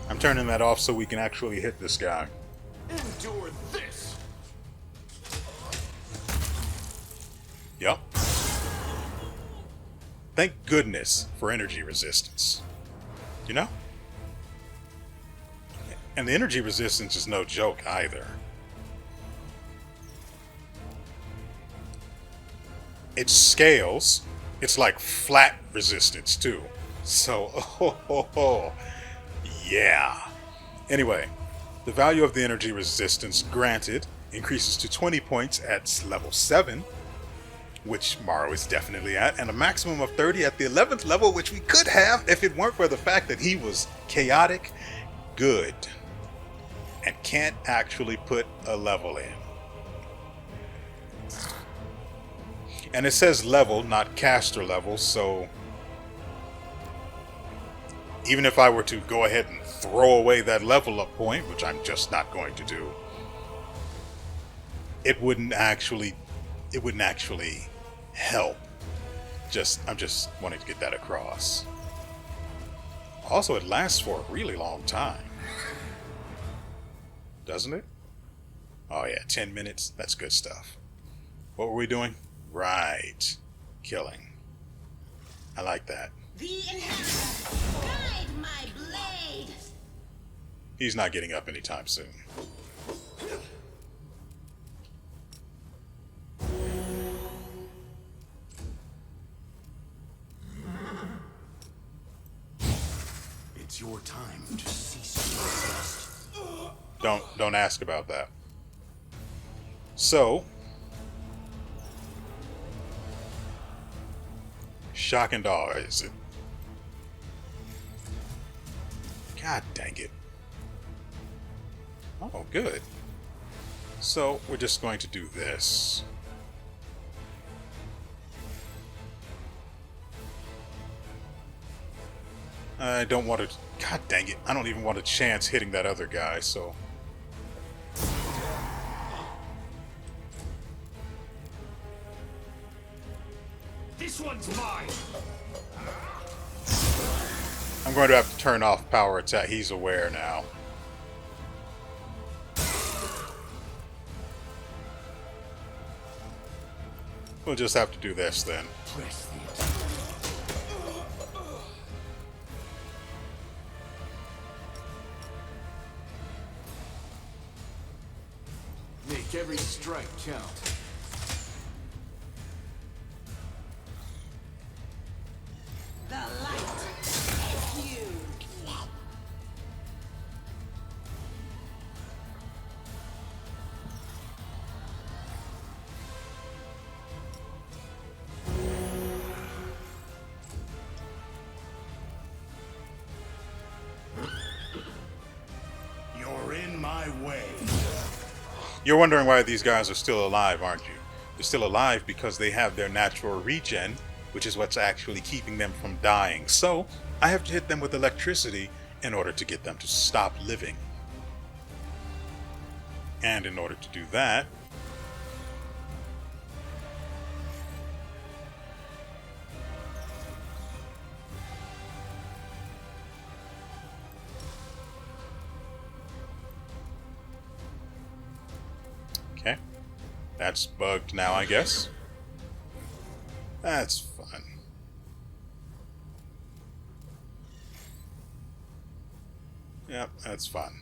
I'm turning that off so we can actually hit this guy. Endure this. Yep. Thank goodness for energy resistance. You know? And the energy resistance is no joke either. It scales. It's like flat resistance too. So, yeah. Anyway, the value of the energy resistance granted increases to 20 points at level 7, which Morrow is definitely at, and a maximum of 30 at the 11th level, which we could have if it weren't for the fact that he was chaotic good and can't actually put a level in. And it says level, not caster level, so even if I were to go ahead and throw away that level up point, which I'm just not going to do, it wouldn't actually help. I'm just wanting to get that across. Also, it lasts for a really long time. Doesn't it? Oh yeah, 10 minutes. That's good stuff. What were we doing? Right. Killing. I like that. The inhabitants, guide my blade! He's not getting up anytime soon. It's your time to cease your quest. Don't ask about that. So, shock and awe, is it? God dang it. Oh, good. So, we're just going to do this. I don't want to... God dang it. I don't even want a chance hitting that other guy, so... This one's mine. I'm going to have to turn off power attack. He's aware now. We'll just have to do this then. Press the Make every strike count. The light is you. You're in my way. You're wondering why these guys are still alive, aren't you? They're still alive because they have their natural regen, which is what's actually keeping them from dying. So, I have to hit them with electricity in order to get them to stop living. And in order to do that, okay, that's bugged now, I guess. That's fun. Yep, that's fun.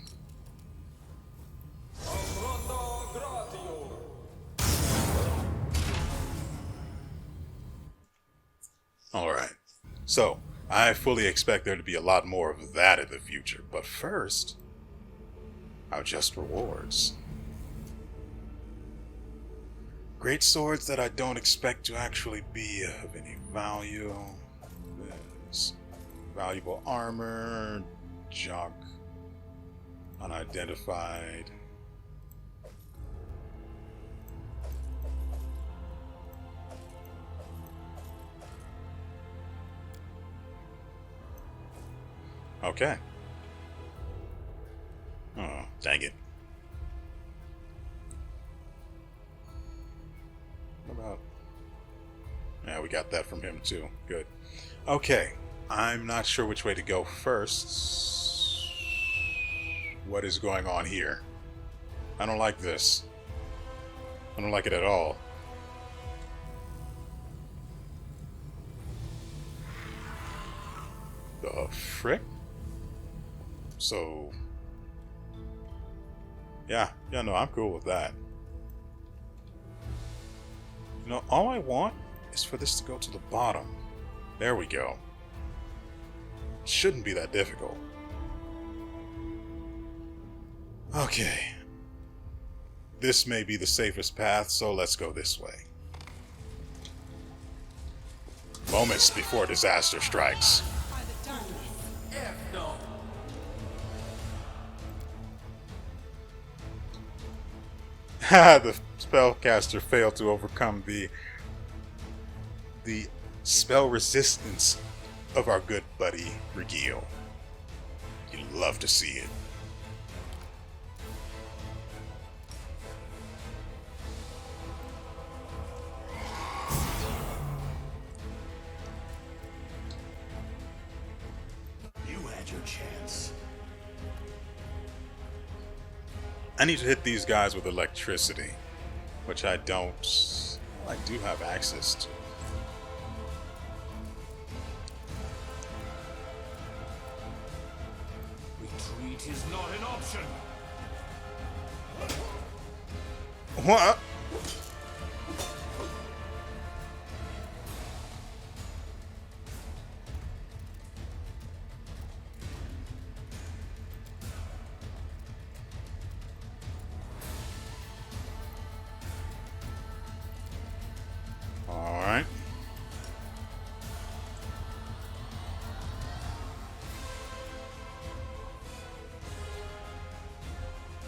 Alright, so I fully expect there to be a lot more of that in the future, but first, our just rewards. Great swords that I don't expect to actually be of any value. There's valuable armor, junk, unidentified. Okay. Oh, dang it. What about... Yeah, we got that from him too. Good. Okay. I'm not sure which way to go first. What is going on here? I don't like this. I don't like it at all. The frick? So... Yeah, no, I'm cool with that. You know, all I want is for this to go to the bottom. There we go. Shouldn't be that difficult. Okay. This may be the safest path, so let's go this way. Moments before disaster strikes. By the darkness. The spellcaster failed to overcome the spell resistance of our good buddy Virelli. You'd love to see it. You had your chance. I need to hit these guys with electricity, which I don't. I do have access to. Retreat is not an option. What? Alright.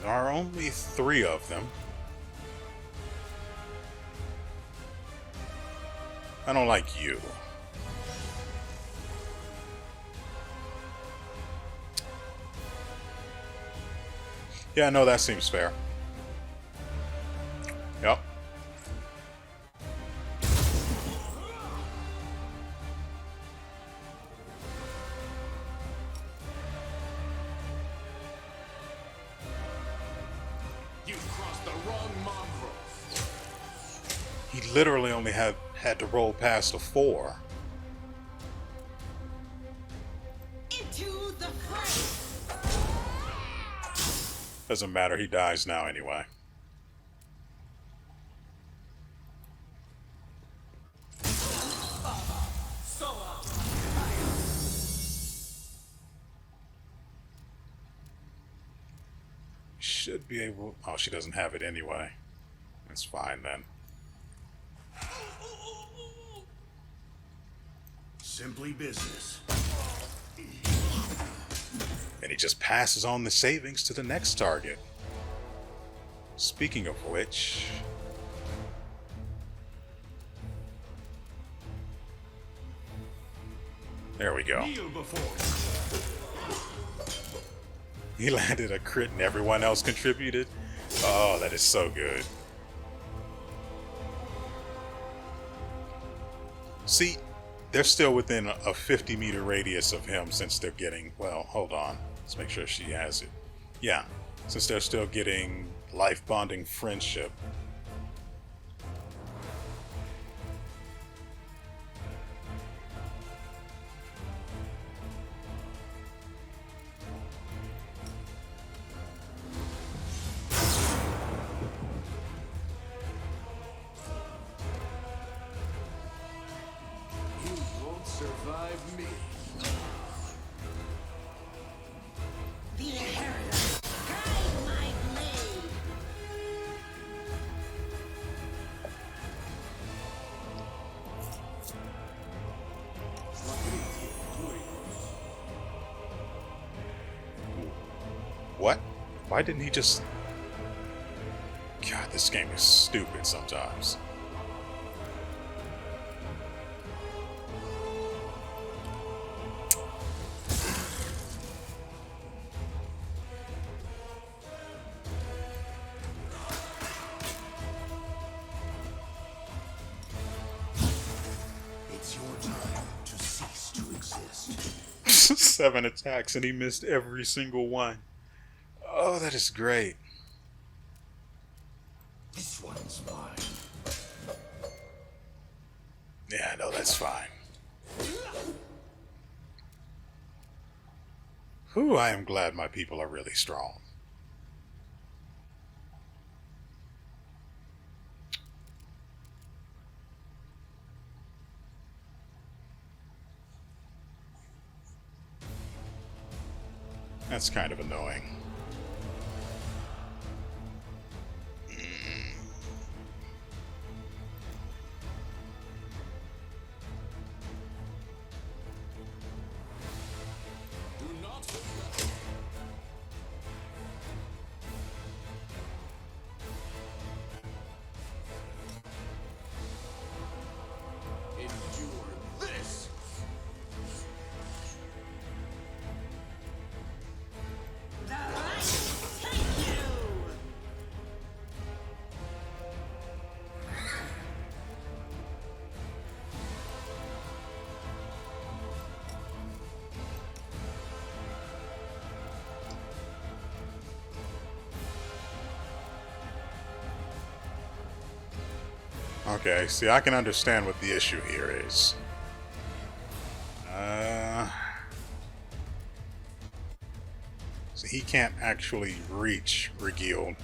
There are only 3 of them. I don't like you. Yeah, no, that seems fair. Yep. You've crossed the wrong mongrel. He literally only had to roll past a 4. Into the fray. Doesn't matter, he dies now anyway. Should be able... Oh, she doesn't have it anyway. That's fine then. Simply business. And he just passes on the savings to the next target. Speaking of which... There we go. Kneel before me. He landed a crit and everyone else contributed. Oh, that is so good. See, they're still within a 50-meter radius of him since they're getting... Well, hold on. Let's make sure she has it. Yeah, since they're still getting life-bonding friendship. You won't survive me. The inheritor. Guide my blade. What? Why didn't he just... God, this game is stupid sometimes. It's your time to cease to exist. 7 attacks and he missed every single one. Oh, that is great. This one's mine. Yeah, no, that's fine. Whew, I am glad my people are really strong. That's kind of annoying. Do not. Endure this. The light take you. Okay, see, I can understand what the issue here is. So he can't actually reach Regil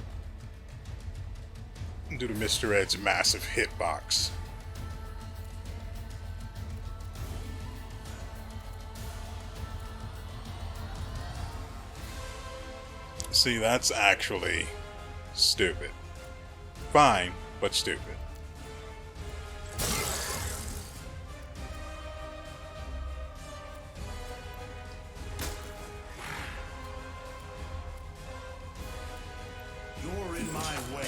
due to Mr. Ed's massive hitbox. See, that's actually stupid. Fine, but stupid. You're in my way.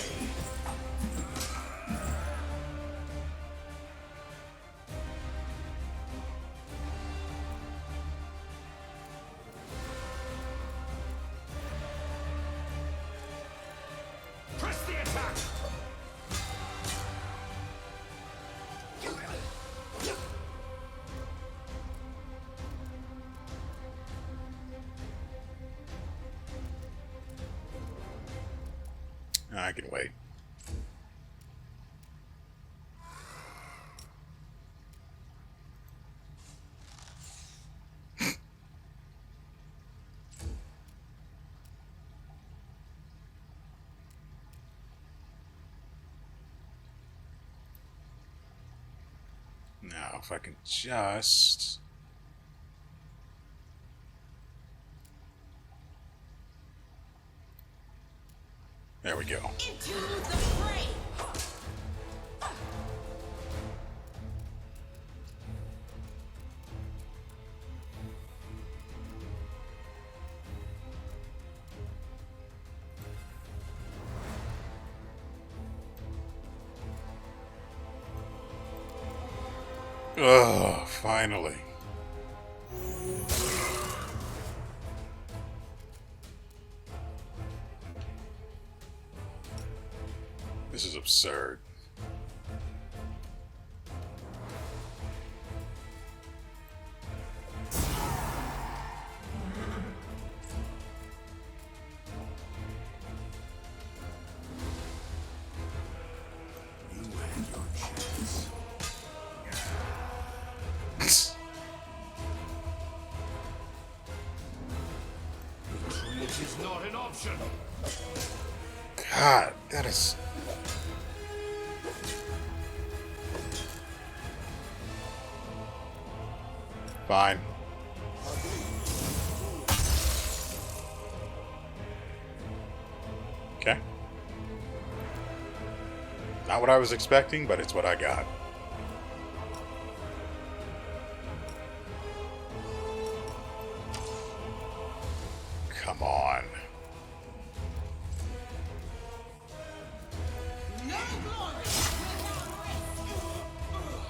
Press the attack. I can wait. if I can just... There we go. Into the fray! Ugh, finally. This is absurd. It is not an option. God, that is... Fine. Okay. Not what I was expecting, but it's what I got. Come on.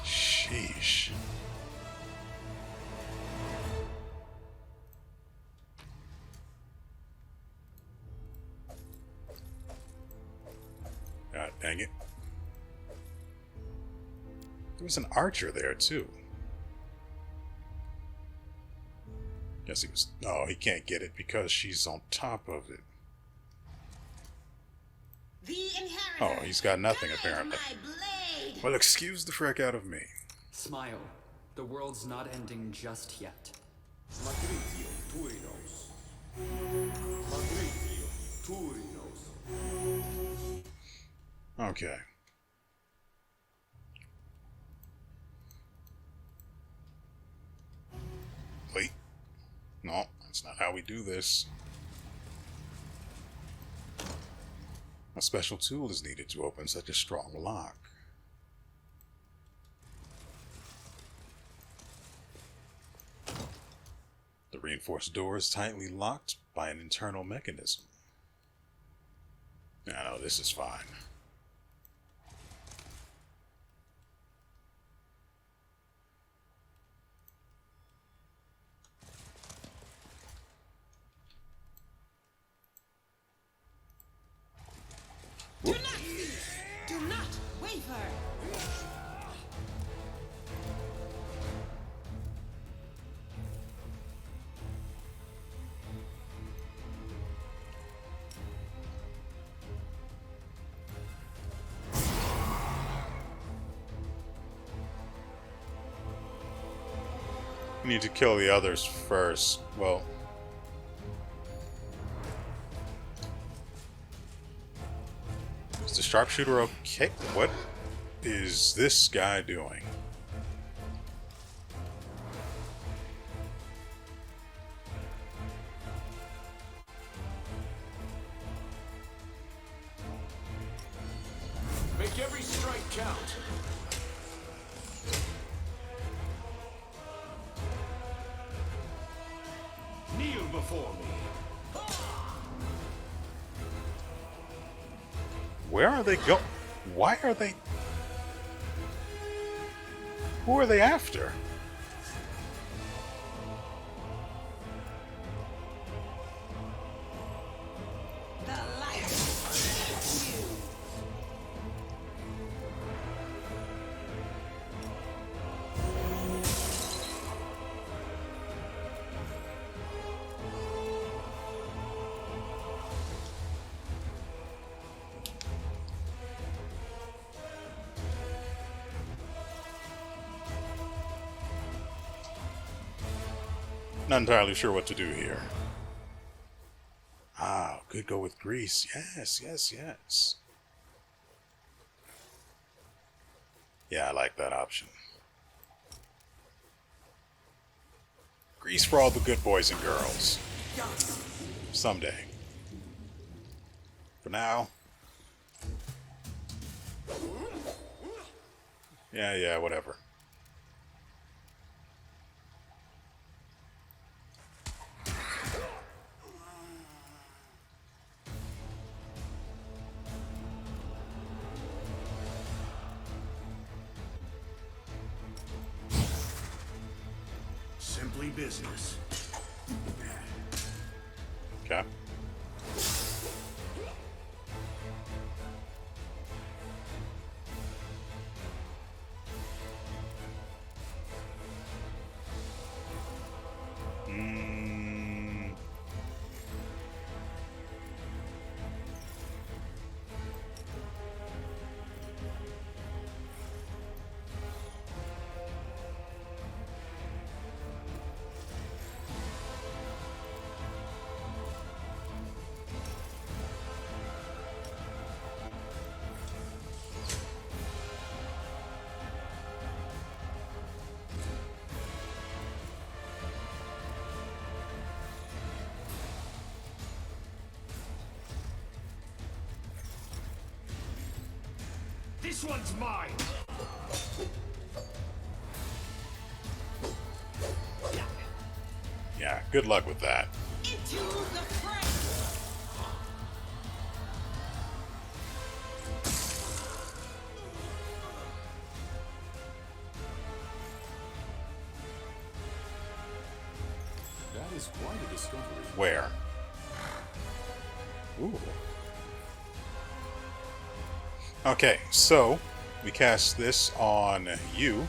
Sheesh. God dang it. There was an archer there, too. Guess he was... No, he can't get it because she's on top of it. Oh, he's got nothing, apparently. Well, excuse the frick out of me. Smile. The world's not ending just yet. Okay. Wait. No, that's not how we do this. A special tool is needed to open such a strong lock. The reinforced door is tightly locked by an internal mechanism. No, this is fine. Do not cease! Do not waver! We need to kill the others first. Well... Is the sharpshooter okay? What is this guy doing? Make every strike count. Kneel before me. Where are they going? Why are they... Who are they after? The light is you. Not entirely sure what to do here. Ah, could go with grease. Yes, yes, yes. Yeah, I like that option. Grease for all the good boys and girls. Someday. For now. Yeah, whatever. Simply business. Okay. This one's mine. Yeah, good luck with that. Into the fray! That is quite a discovery. Where? Ooh. Okay, so we cast this on you.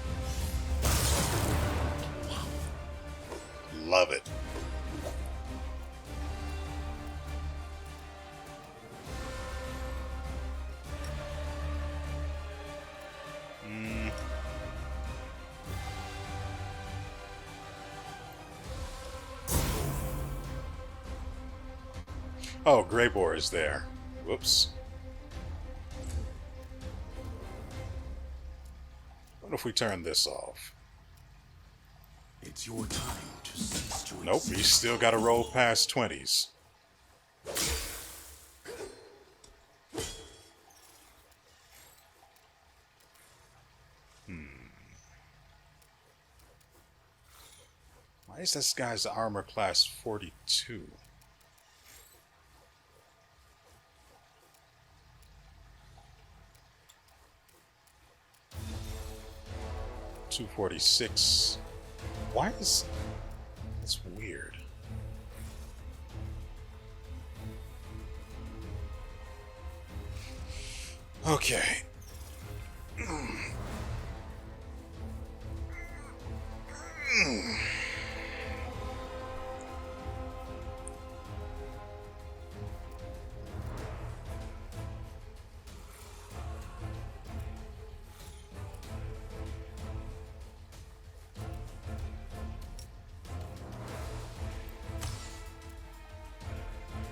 Love it. Oh, Greybore is there. Whoops. What if we turn this off? It's your time to cease to Nope, we still gotta roll past 20s. Why is this guy's armor class 42? $246. Why is... That's weird. Okay.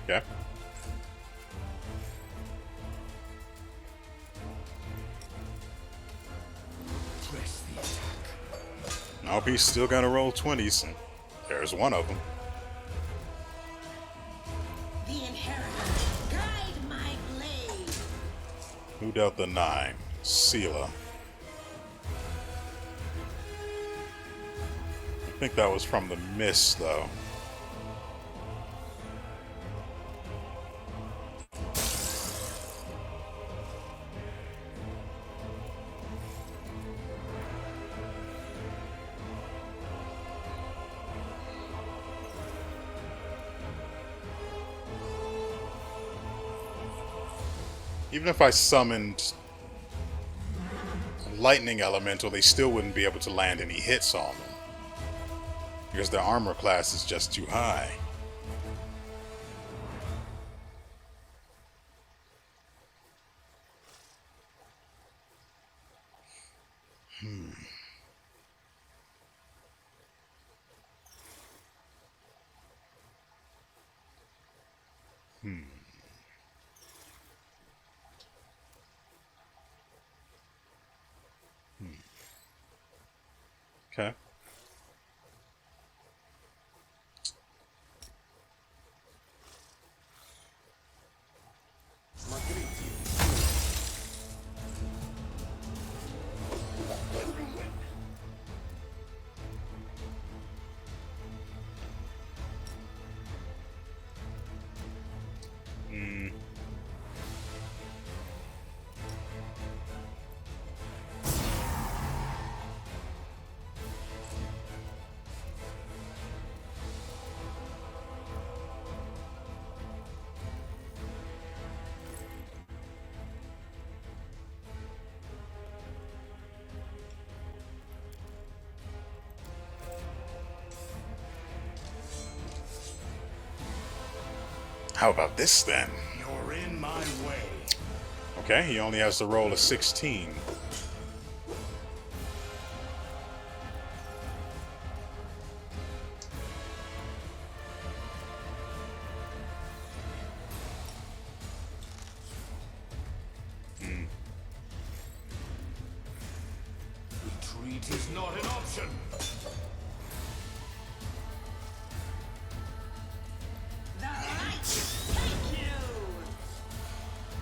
Okay. press the attack. Nope, he's still gonna roll 20s. And there's one of them. The inheritor, guide my blade. Who dealt the 9? Sela. I think that was from the mist, though. Even if I summoned a lightning elemental, they still wouldn't be able to land any hits on them. Because their armor class is just too high. Okay. How about this then? You're in my way. Okay, he only has to roll a 16. Retreat is not an option.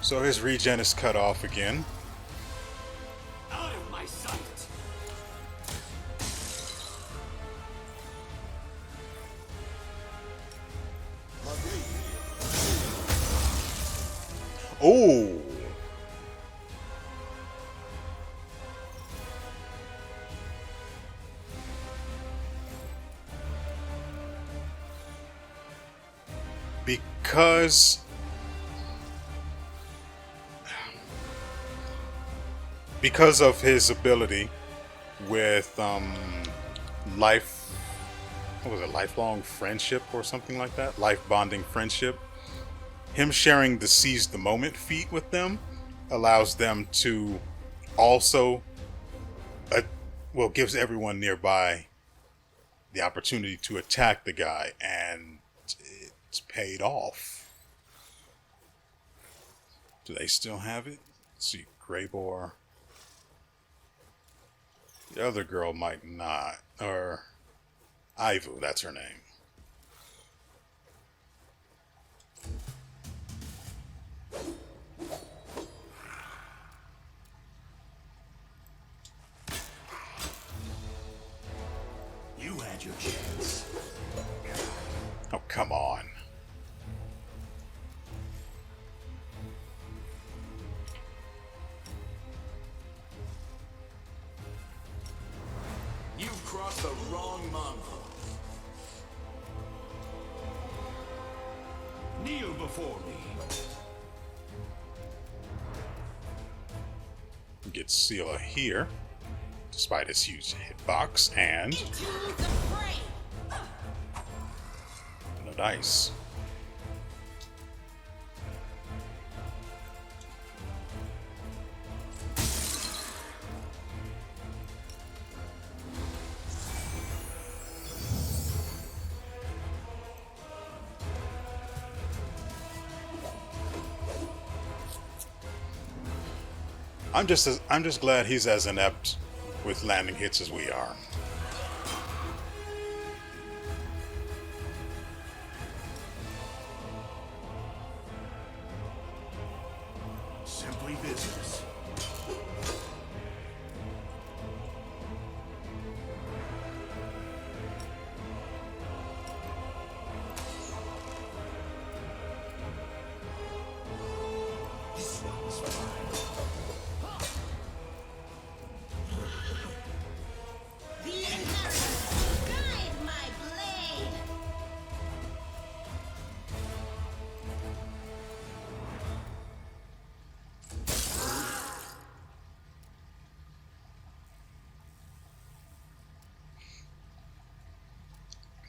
So his regen is cut off again. Out of my sight. Oh! Because of his ability with life, what was it, lifelong friendship or something like that, life bonding friendship, him sharing the seize the moment feat with them allows them to also gives everyone nearby the opportunity to attack the guy, and it's paid off. Do they still have it? Let's see, Greybor. The other girl might not. Or Ivu, that's her name. You had your chance. Oh, come on. You've crossed the wrong mongrel. Kneel before me. Get Seela here, despite his huge hitbox, and no dice. I'm just glad he's as inept with landing hits as we are. Simply business. This one's fine.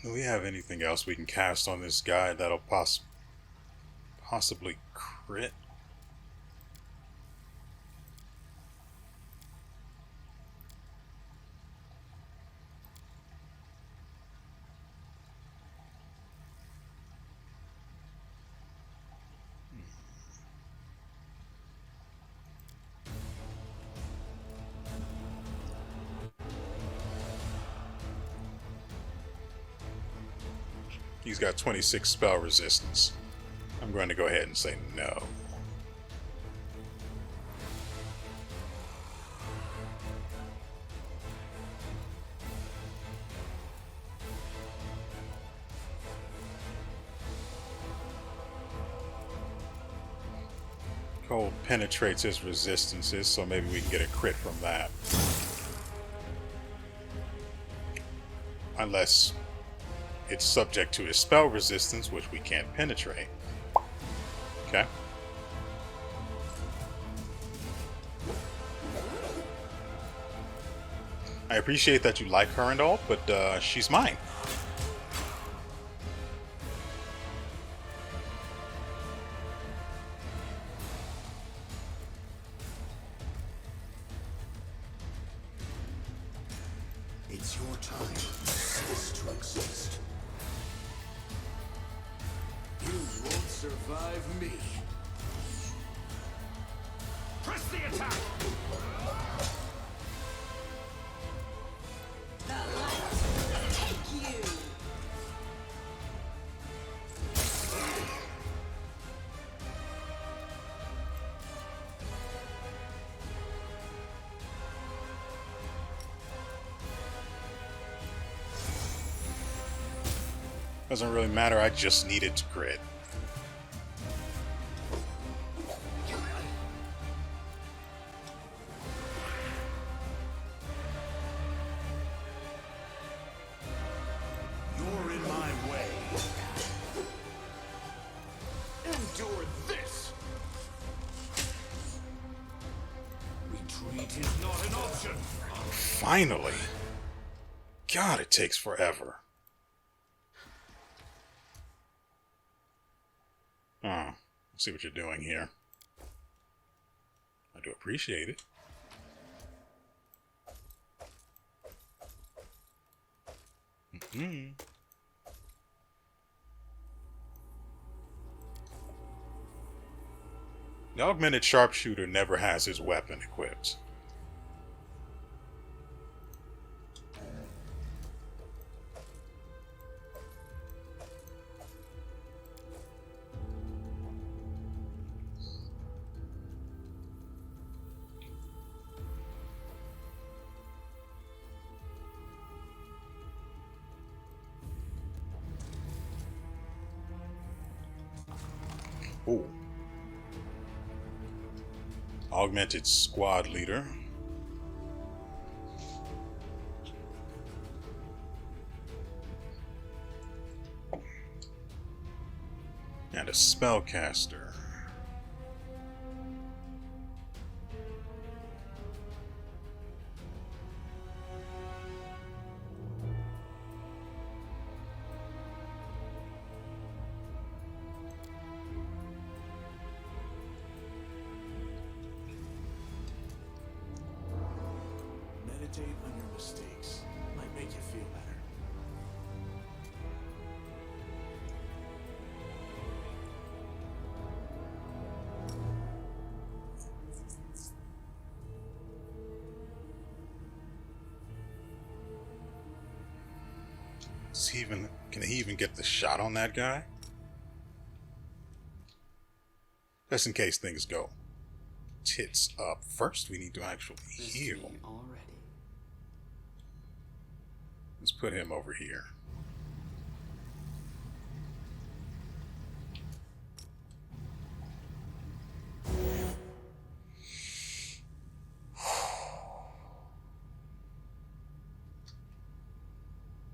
Do we have anything else we can cast on this guy that'll possibly crit? He's got 26 spell resistance. I'm going to go ahead and say no. Cold penetrates his resistances, so maybe we can get a crit from that. Unless it's subject to his spell resistance, which we can't penetrate. Okay. I appreciate that you like her and all, but she's mine. It's your time to cease to exist. You won't survive me. Press the attack! The light take you! Doesn't really matter, I just needed to crit. You're in my way. Endure this! Retreat is not an option. Finally! God, it takes forever. Oh, see what you're doing here. I do appreciate it. The augmented sharpshooter never has his weapon equipped. Ooh. Augmented squad leader. And a spellcaster. Meditate on your mistakes. Might make you feel better. Can he even get the shot on that guy? Just in case things go tits up. First, we need to actually heal. Already. Let's put him over here.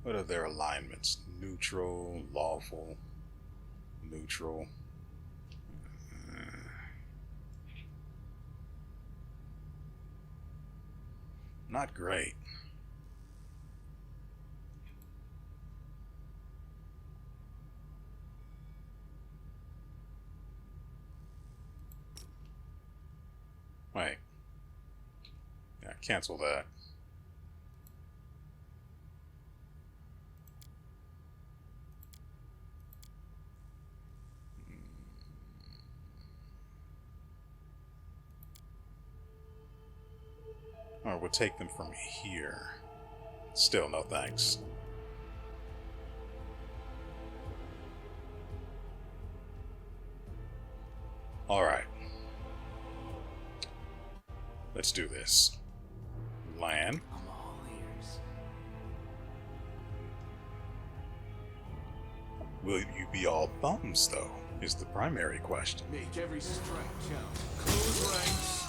What are their alignments? Neutral, lawful, neutral. Not great. Wait. Yeah, cancel that. Or we'll take them from here. Still no thanks. Alright. Let's do this. Land. I'm all ears. Will you be all thumbs, though? Is the primary question. Make every strike count. Close ranks.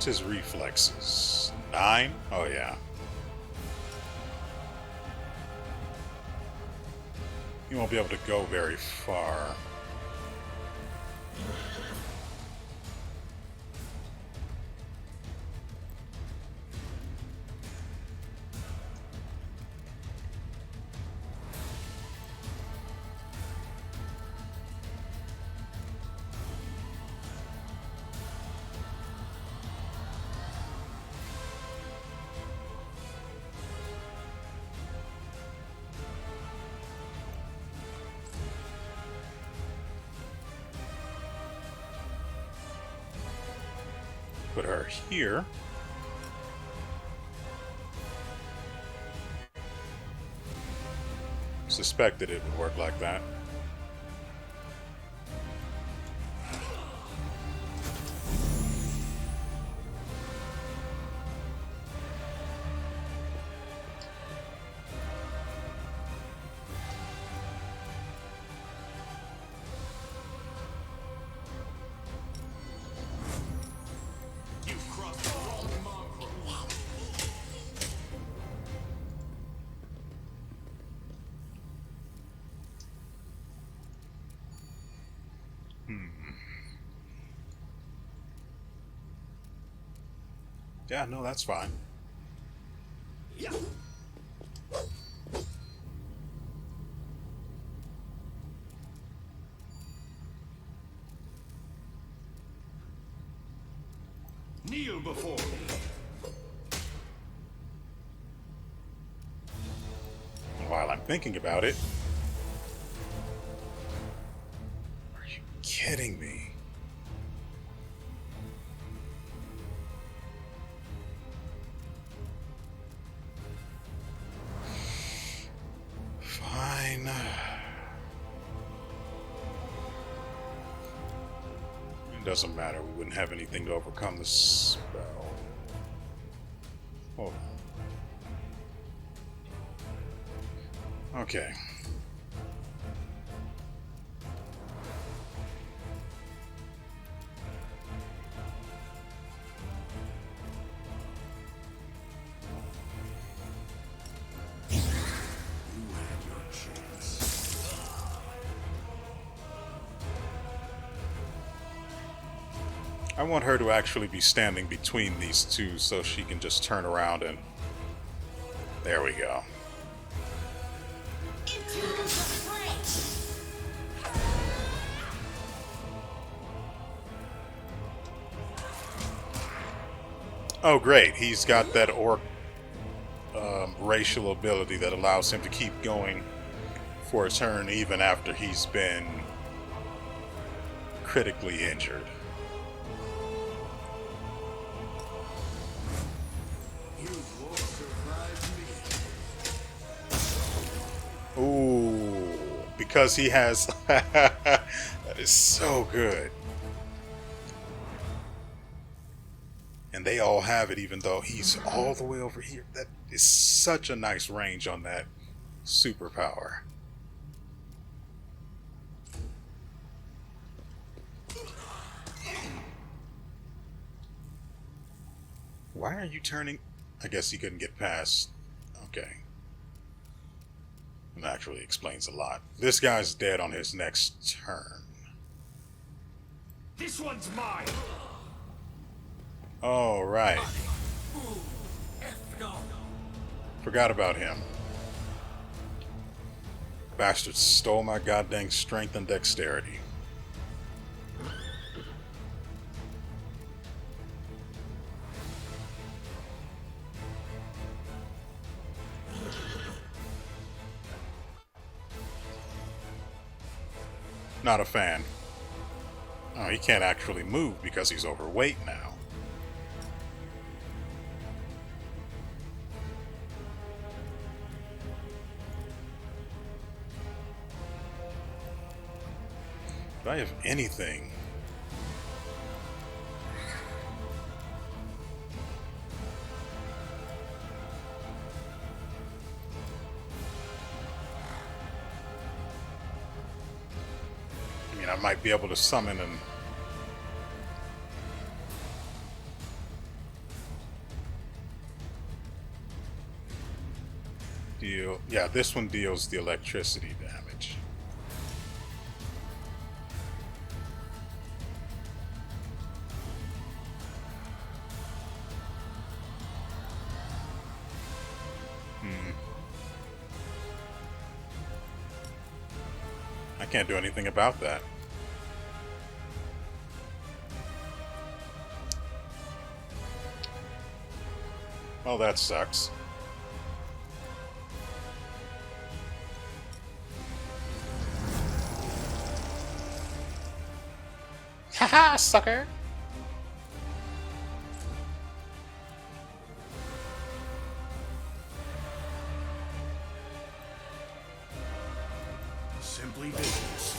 What's his reflexes? 9? Oh, yeah. He won't be able to go very far. Put her here. Suspected it would work like that. Yeah, no, that's fine. Yeah. Kneel before me. While I'm thinking about it, are you kidding me? Fine. It doesn't matter. We wouldn't have anything to overcome the spell. Hold on. Okay. I want her to actually be standing between these two so she can just turn around and... There we go. Oh, great. He's got that orc racial ability that allows him to keep going for a turn even after he's been critically injured. Ooh, because he has... That is so good. And they all have it even though he's all the way over here. That is such a nice range on that superpower. Why are you turning? I guess he couldn't get past. Okay. That actually explains a lot. This guy's dead on his next turn. This one's mine. All right. Forgot about him. Bastard stole my goddamn strength and dexterity. Not a fan. Oh, he can't actually move because he's overweight now. Do I have anything? I mean, I might be able to summon and... Yeah, this one deals the electricity damage. I can't do anything about that. Oh, that sucks. Haha, sucker! Simply business.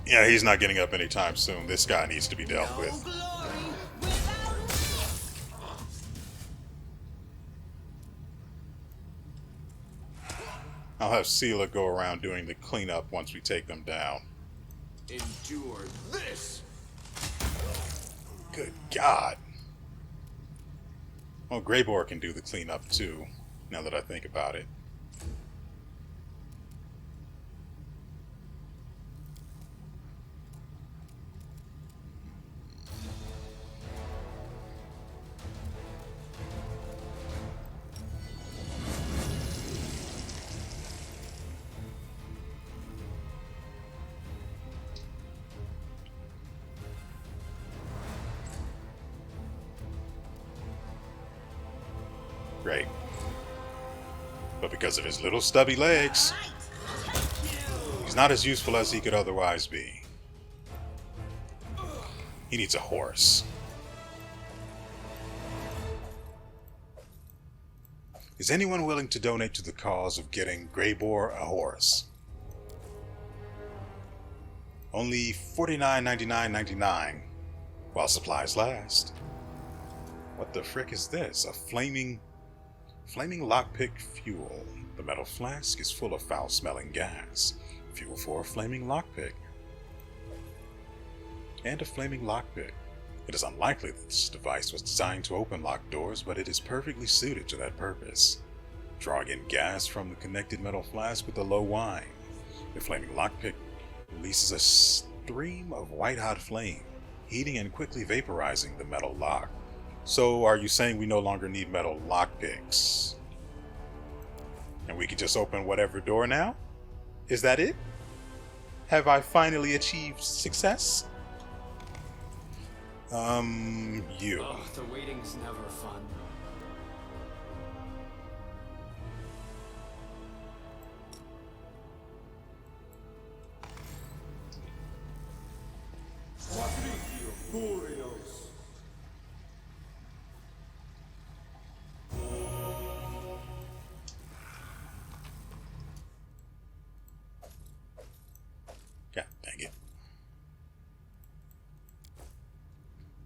Yeah, he's not getting up anytime soon. This guy needs to be dealt with. I'll have Sela go around doing the cleanup once we take them down. Endure this. Good God. Well, Greybor can do the cleanup too, now that I think about it. Great. But because of his little stubby legs, he's not as useful as he could otherwise be. He needs a horse. Is anyone willing to donate to the cause of getting Greybor a horse? Only $49.99.99 while supplies last. What the frick is this? A flaming lockpick fuel. The metal flask is full of foul-smelling gas. Fuel for a flaming lockpick. And a flaming lockpick. It is unlikely that this device was designed to open locked doors, but it is perfectly suited to that purpose. Drawing in gas from the connected metal flask with a low whine, the flaming lockpick releases a stream of white-hot flame, heating and quickly vaporizing the metal lock. So, are you saying we no longer need metal lockpicks? And we can just open whatever door now? Is that it? Have I finally achieved success? You. Ugh, the waiting's never fun. God dang it.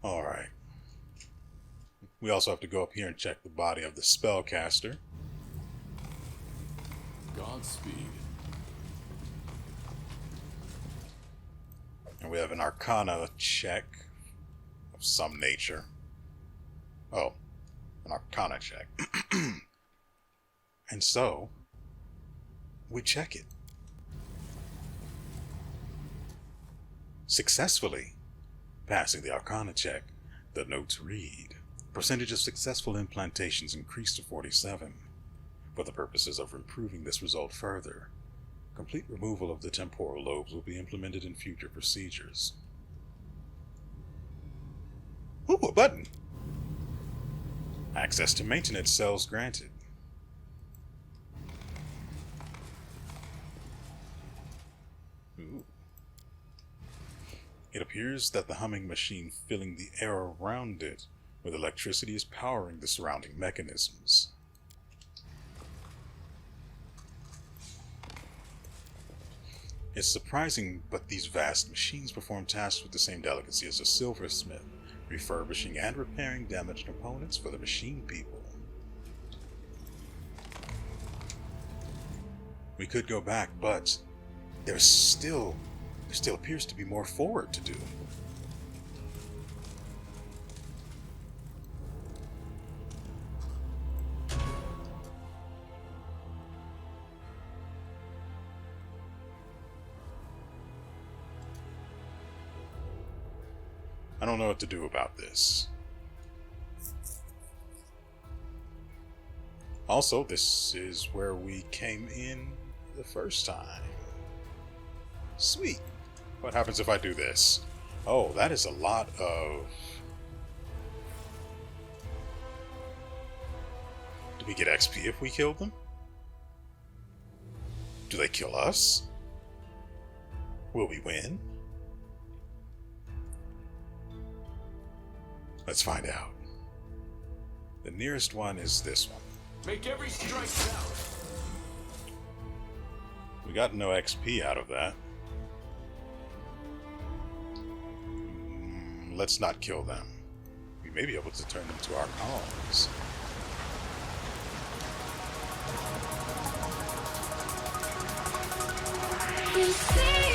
Alright. We also have to go up here and check the body of the spellcaster. Godspeed. And we have an Arcana check of some nature. Oh, an Arcana check. And so, we check it. Successfully passing the Arcana check, the notes read, percentage of successful implantations increased to 47. For the purposes of improving this result further, complete removal of the temporal lobes will be implemented in future procedures. Ooh, a button! Access to maintenance cells granted. Ooh. It appears that the humming machine filling the air around it with electricity is powering the surrounding mechanisms. It's surprising, but these vast machines perform tasks with the same delicacy as a silversmith, refurbishing and repairing damaged components for the machine people. We could go back, but there still appears to be more forward to do. I don't know what to do about this. Also, this is where we came in the first time. Sweet. What happens if I do this? Oh, that is a lot of... Do we get XP if we kill them? Do they kill us? Will we win? Let's find out. The nearest one is this one. Make every strike count. We got no XP out of that. Let's not kill them. We may be able to turn them to our cause. You see